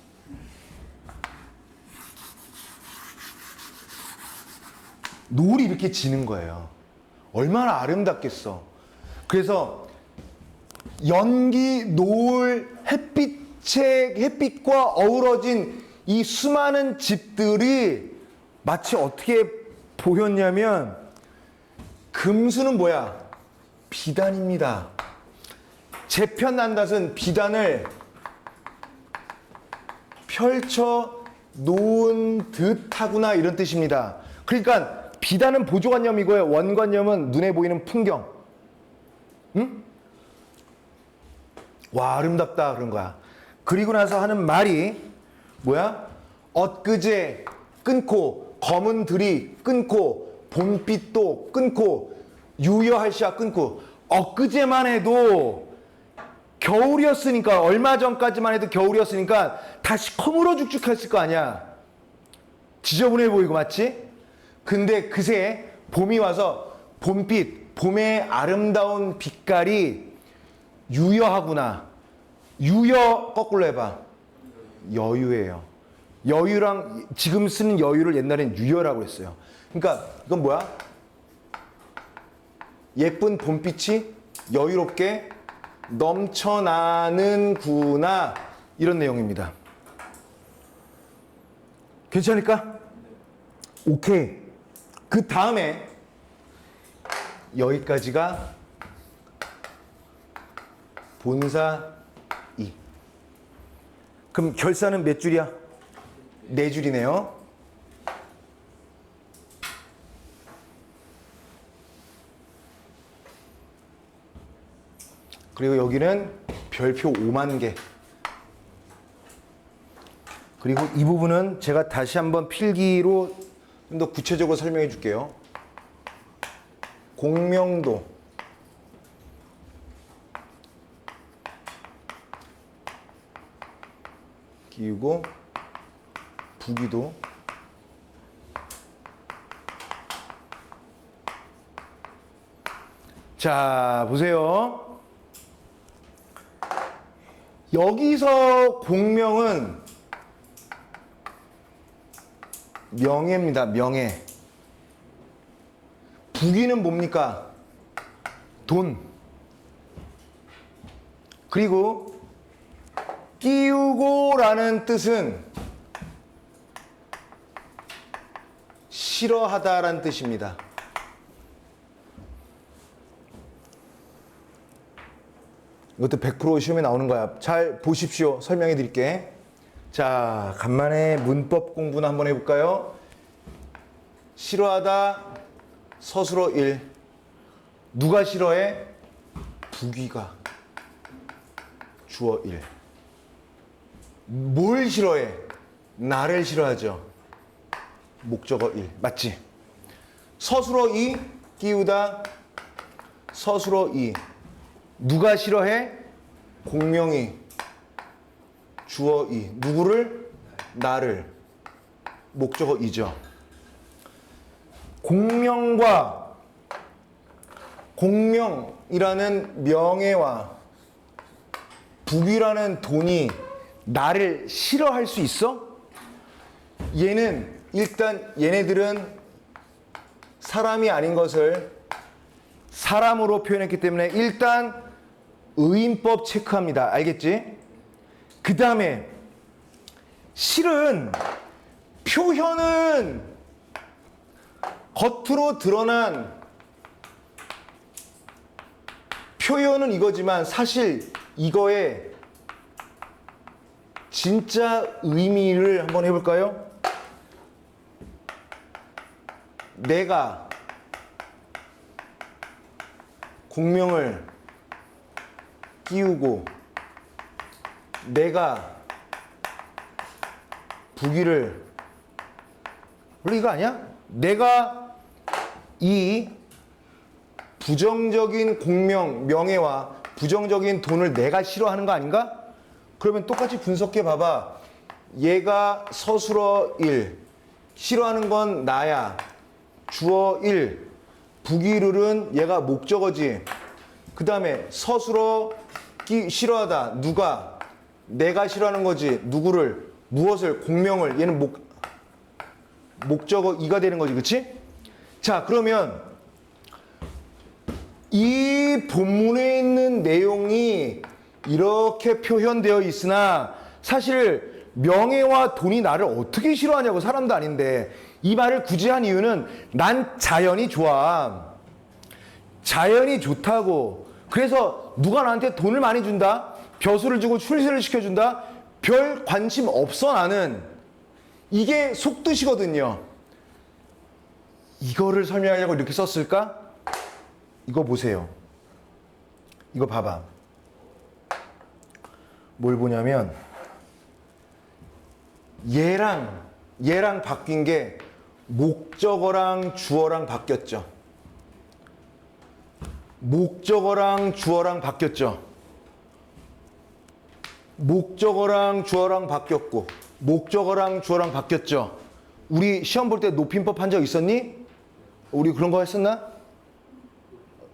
S1: 노을이 이렇게 지는 거예요. 얼마나 아름답겠어. 그래서 연기, 노을, 햇빛과 어우러진 이 수많은 집들이 마치 어떻게 보였냐면 금수는 뭐야? 비단입니다. 재편난닷은 비단을 펼쳐 놓은 듯하구나 이런 뜻입니다. 그러니까 비단은 보조관념이고요. 원관념은 눈에 보이는 풍경. 응? 와, 아름답다 그런 거야. 그리고 나서 하는 말이 뭐야? 엊그제 끊고 검은 들이 끊고 봄빛도 끊고 유여할 시야 끊고 엊그제만 해도 겨울이었으니까, 얼마 전까지만 해도 겨울이었으니까 다시 커물어 죽죽했을 거 아니야. 지저분해 보이고, 맞지? 근데 그새 봄이 와서 봄빛, 봄의 아름다운 빛깔이 유여하구나. 유여 거꾸로 해봐. 여유예요. 여유랑 지금 쓰는 여유를 옛날엔 유여라고 했어요. 그러니까 이건 뭐야? 예쁜 봄빛이 여유롭게 넘쳐나는구나, 이런 내용입니다. 괜찮을까? 오케이. 그 다음에 여기까지가 본사 2. 그럼 결사는 몇 줄이야? 4줄이네요. 그리고 여기는 별표 5만 개. 그리고 이 부분은 제가 다시 한번 필기로 좀 더 구체적으로 설명해 줄게요. 공명도, 기우고, 부기도, 자 보세요. 여기서 공명은 명예입니다. 명예. 부기는 뭡니까? 돈. 그리고 끼우고라는 뜻은 싫어하다라는 뜻입니다. 이것도 100% 시험에 나오는 거야. 잘 보십시오. 설명해 드릴게. 자, 간만에 문법 공부나 한번 해볼까요? 싫어하다, 서술어 1. 누가 싫어해? 부기가. 주어 1. 뭘 싫어해? 나를 싫어하죠. 목적어 1. 맞지? 서술어 2, 끼우다, 서술어 2. 누가 싫어해? 공명이. 주어 2. 누구를? 나를. 목적어 2죠. 공명과 공명이라는 명예와 부귀라는 돈이 나를 싫어할 수 있어? 일단 얘네들은 사람이 아닌 것을 사람으로 표현했기 때문에 일단 의인법 체크합니다. 알겠지? 그 다음에 실은 표현은 겉으로 드러난 표현은 이거지만 사실 이거의 진짜 의미를 한번 해볼까요? 내가 공명을 끼우고 내가 부귀를, 원래 이거 아니야? 내가 이 부정적인 공명, 명예와 부정적인 돈을 내가 싫어하는 거 아닌가? 그러면 똑같이 분석해 봐봐. 얘가 서술어 1, 싫어하는 건 나야. 주어 1, 부귀를은 얘가 목적어지. 그 다음에 서술어 싫어하다. 누가? 내가 싫어하는 거지. 누구를? 무엇을? 공명을. 얘는 목적어 2가 되는 거지. 그치? 자, 그러면 이 본문에 있는 내용이 이렇게 표현되어 있으나 사실 명예와 돈이 나를 어떻게 싫어하냐고. 사람도 아닌데. 이 말을 굳이 한 이유는 난 자연이 좋아. 자연이 좋다고. 그래서 누가 나한테 돈을 많이 준다? 벼슬을 주고 출세를 시켜준다? 별 관심 없어 나는. 이게 속뜻이거든요. 이거를 설명하려고 이렇게 썼을까? 이거 보세요. 이거 봐봐. 뭘 보냐면 얘랑 바뀐 게 목적어랑 주어랑 바뀌었죠. 목적어랑 주어랑 바뀌었죠. 목적어랑 주어랑 바뀌었고 목적어랑 주어랑 바뀌었죠. 우리 시험 볼 때 높임법 한 적 있었니? 우리 그런 거 했었나?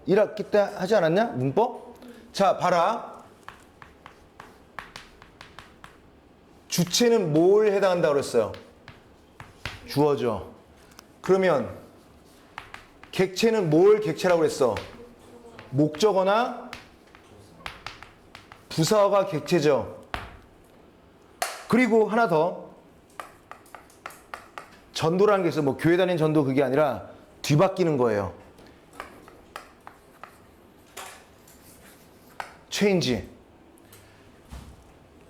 S1: 1학기 때 하지 않았냐? 문법? 자, 봐라. 주체는 뭘 해당한다고 그랬어요? 주어죠. 그러면 객체는 뭘 객체라고 그랬어? 목적어나 부사어가 객체죠. 그리고 하나 더. 전도라는 게 있어. 뭐 교회 다니는 전도 그게 아니라 뒤바뀌는 거예요. 체인지.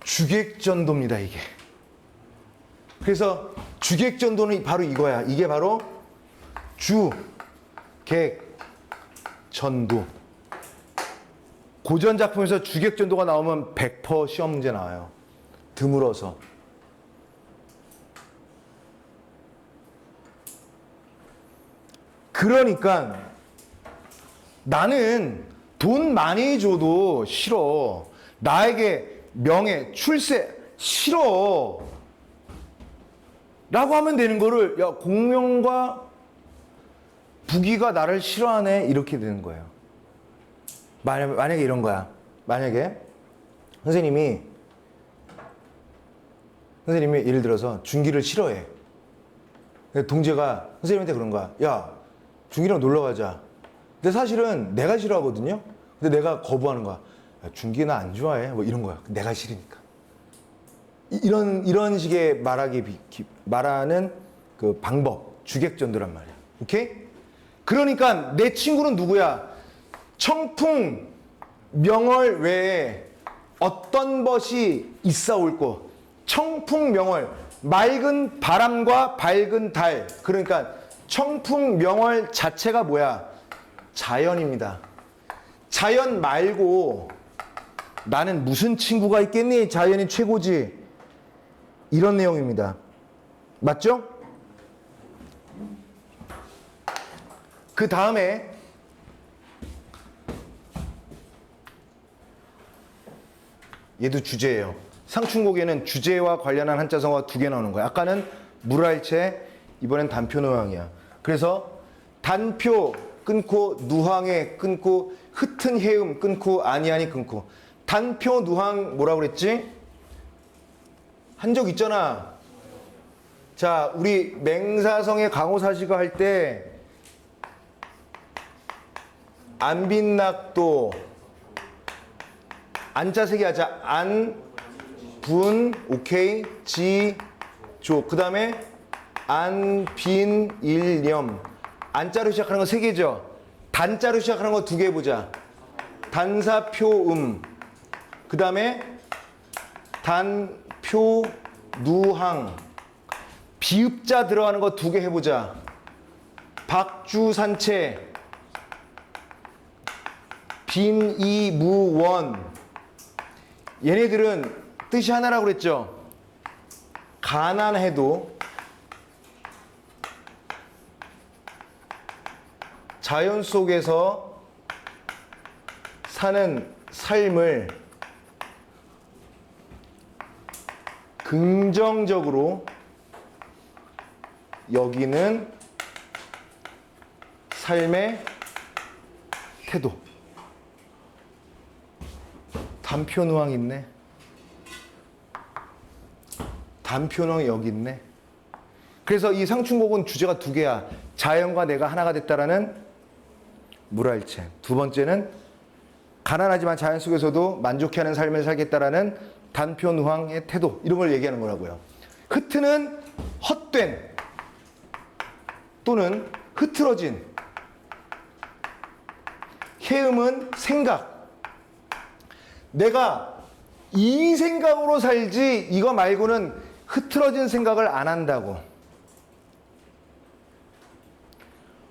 S1: 주객전도입니다, 이게. 그래서 주객전도는 바로 이거야. 이게 바로 주객전도. 고전 작품에서 주객전도가 나오면 100% 시험 문제 나와요. 드물어서. 그러니까 나는 돈 많이 줘도 싫어. 나에게 명예, 출세 싫어. 라고 하면 되는 거를 야, 공명과 부귀가 나를 싫어하네. 이렇게 되는 거예요. 만약에 이런 거야. 만약에 선생님이 예를 들어서 준기를 싫어해. 동재가 선생님한테 그런 거야. 야, 준기랑 놀러 가자. 근데 사실은 내가 싫어하거든요. 근데 내가 거부하는 거야. 야, 준기 나 안 좋아해. 뭐 이런 거야. 내가 싫으니까. 이런 식의 말하는 그 방법, 주객전도란 말이야. 오케이? 그러니까 내 친구는 누구야? 청풍, 명월 외에 어떤 것이 있어 옳고, 청풍, 명월, 맑은 바람과 밝은 달. 그러니까 청풍, 명월 자체가 뭐야? 자연입니다. 자연 말고 나는 무슨 친구가 있겠니? 자연이 최고지. 이런 내용입니다. 맞죠? 그 다음에 얘도 주제예요. 상충곡에는 주제와 관련한 한자성어가 2개 나오는 거야. 아까는 물알체, 이번엔 단표 누항이야. 그래서 단표 끊고 누항에 끊고 흩은 해음 끊고 아니아니 끊고. 단표 누항 뭐라고 그랬지? 한 적 있잖아. 자, 우리 맹사성의 강호사시가 할 때 안빈낙도 안자세기 하자. 안, 분, 오케이, 지, 조. 그 다음에 안, 빈, 일, 념. 안자로 시작하는 거 3개죠. 단자로 시작하는 거 2개 해보자. 단사, 표, 그 다음에 단, 표, 누항. 비읍자 들어가는 거 2개 해보자. 박주, 산채. 빈, 이, 무, 원. 얘네들은 뜻이 하나라고 그랬죠. 가난해도 자연 속에서 사는 삶을 긍정적으로 여기는 삶의 태도. 단표누항 있네. 단표누항 여기 있네. 그래서 이 상충곡은 주제가 2개야. 자연과 내가 하나가 됐다라는 물알체. 2번째는 가난하지만 자연 속에서도 만족해하는 삶을 살겠다라는 단표누항의 태도. 이런 걸 얘기하는 거라고요. 흐트는 헛된 또는 흐트러진. 해음은 생각. 내가 이 생각으로 살지 이거 말고는 흐트러진 생각을 안 한다고.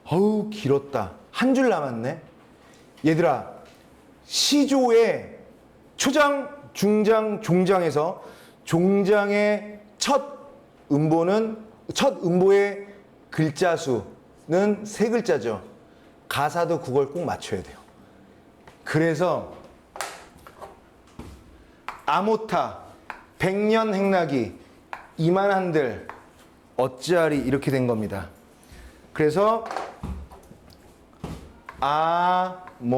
S1: 어우 길었다. 한 줄 남았네. 얘들아, 시조의 초장, 중장, 종장에서 종장의 첫 음보의 글자 수는 3글자죠. 가사도 그걸 꼭 맞춰야 돼요. 그래서 아모타 백년 행나기 이만한들 어찌하리 이렇게 된 겁니다. 그래서 아모타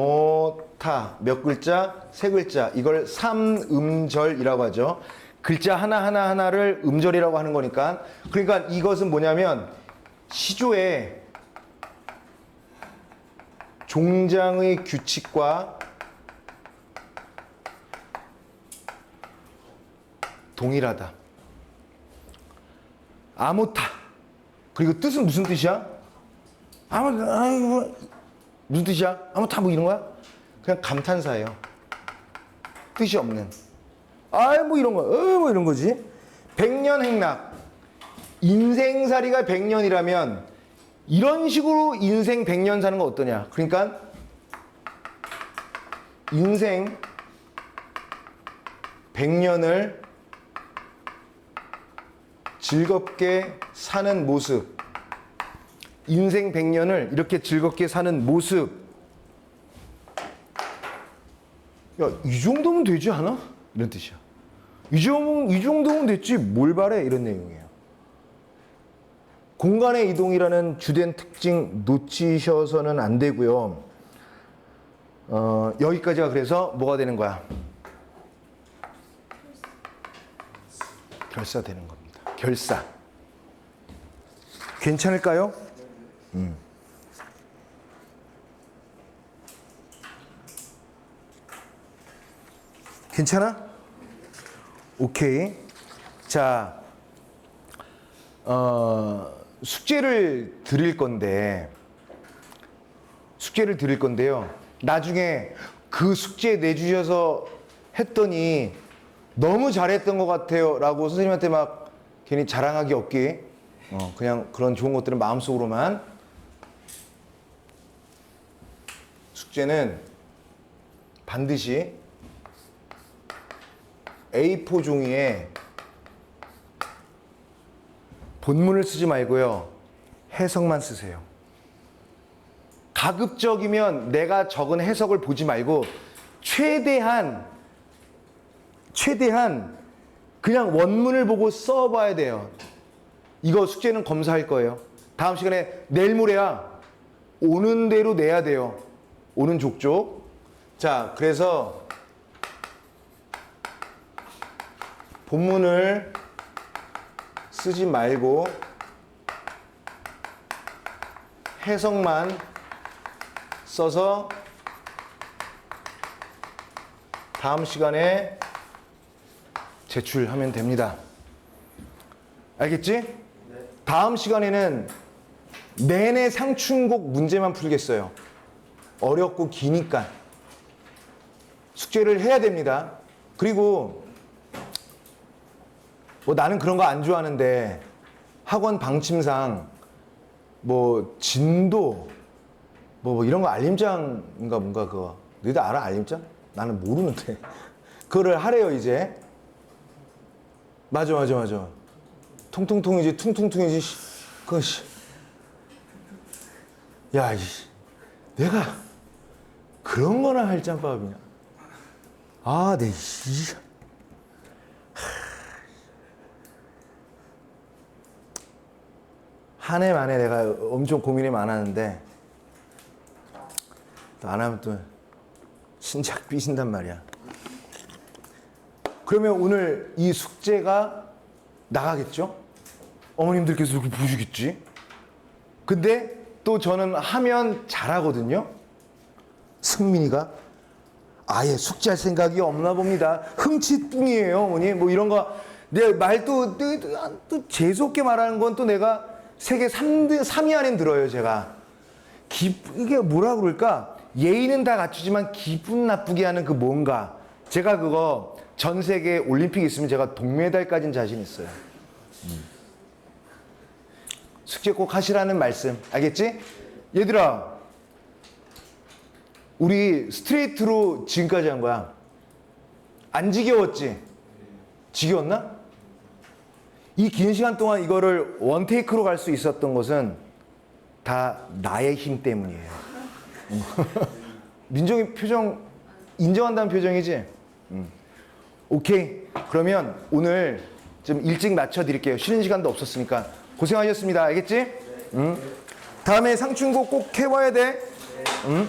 S1: 몇 글자? 세 글자. 이걸 삼음절이라고 하죠. 글자 하나하나를 음절이라고 하는 거니까. 그러니까 이것은 뭐냐면 시조의 종장의 규칙과 동일하다. 아모타. 그리고 뜻은 무슨 뜻이야? 무슨 뜻이야? 아모타 뭐 이런 거야? 그냥 감탄사예요. 뜻이 없는. 뭐 이런 거. 뭐 이런 거지. 백년 행락. 인생살이가 100년이라면 이런 식으로 인생 100년 사는 거 어떠냐? 그러니까 인생 100년을 즐겁게 사는 모습. 인생 100년을 이렇게 즐겁게 사는 모습. 야, 이 정도면 되지 않아? 이런 뜻이야. 이 정도면 됐지 뭘 바래? 이런 내용이에요. 공간의 이동이라는 주된 특징 놓치셔서는 안 되고요. 여기까지가 그래서 뭐가 되는 거야? 결사 되는 겁니다. 결사. 괜찮을까요? 괜찮아? 오케이. 자, 숙제를 드릴 건데요. 나중에 그 숙제 내주셔서 했더니 너무 잘했던 것 같아요 라고 선생님한테 막 괜히 자랑하기 없기. 그냥 그런 좋은 것들은 마음속으로만. 숙제는 반드시 A4 종이에 본문을 쓰지 말고요. 해석만 쓰세요. 가급적이면 내가 적은 해석을 보지 말고 최대한 그냥 원문을 보고 써봐야 돼요. 이거 숙제는 검사할 거예요. 다음 시간에 내일 모레야 오는 대로 내야 돼요. 오는 족족. 자, 그래서 본문을 쓰지 말고 해석만 써서 다음 시간에 제출하면 됩니다. 알겠지? 네. 다음 시간에는 내내 상춘곡 문제만 풀겠어요. 어렵고 기니까 숙제를 해야 됩니다. 그리고 뭐 나는 그런 거 안 좋아하는데 학원 방침상 뭐 진도 뭐 이런 거 알림장인가 뭔가 그거 너희들 알아? 알림장? 나는 모르는데 그거를 하래요 이제. 맞아. 통통통이지 퉁퉁퉁이지. 그것이 야, 내가 그런 거나 할 짬밥이냐. 한 해 만에 내가 엄청 고민이 많았는데 또 안 하면 또 신작 삐진단 말이야. 그러면 오늘 이 숙제가 나가겠죠? 어머님들께서 이렇게 보시겠지? 근데 또 저는 하면 잘하거든요? 승민이가 아예 숙제할 생각이 없나 봅니다. 흥칫뿡이에요, 어머니. 뭐 이런 거, 내 말도 또 재수없게 말하는 건 또 내가 세계 3위 안에 들어요, 제가. 이게 뭐라 그럴까? 예의는 다 갖추지만 기분 나쁘게 하는 그 뭔가. 제가 그거 전 세계 올림픽 있으면 제가 동메달까지는 자신 있어요. 숙제 꼭 하시라는 말씀. 알겠지? 얘들아, 우리 스트레이트로 지금까지 한 거야. 안 지겨웠지? 지겨웠나? 이 긴 시간 동안 이거를 원테이크로 갈 수 있었던 것은 다 나의 힘 때문이에요. 민정이 표정 인정한다는 표정이지? 오케이. 그러면 오늘 좀 일찍 맞춰드릴게요. 쉬는 시간도 없었으니까. 고생하셨습니다. 알겠지? 응? 다음에 상충고 꼭 해와야 돼. 응?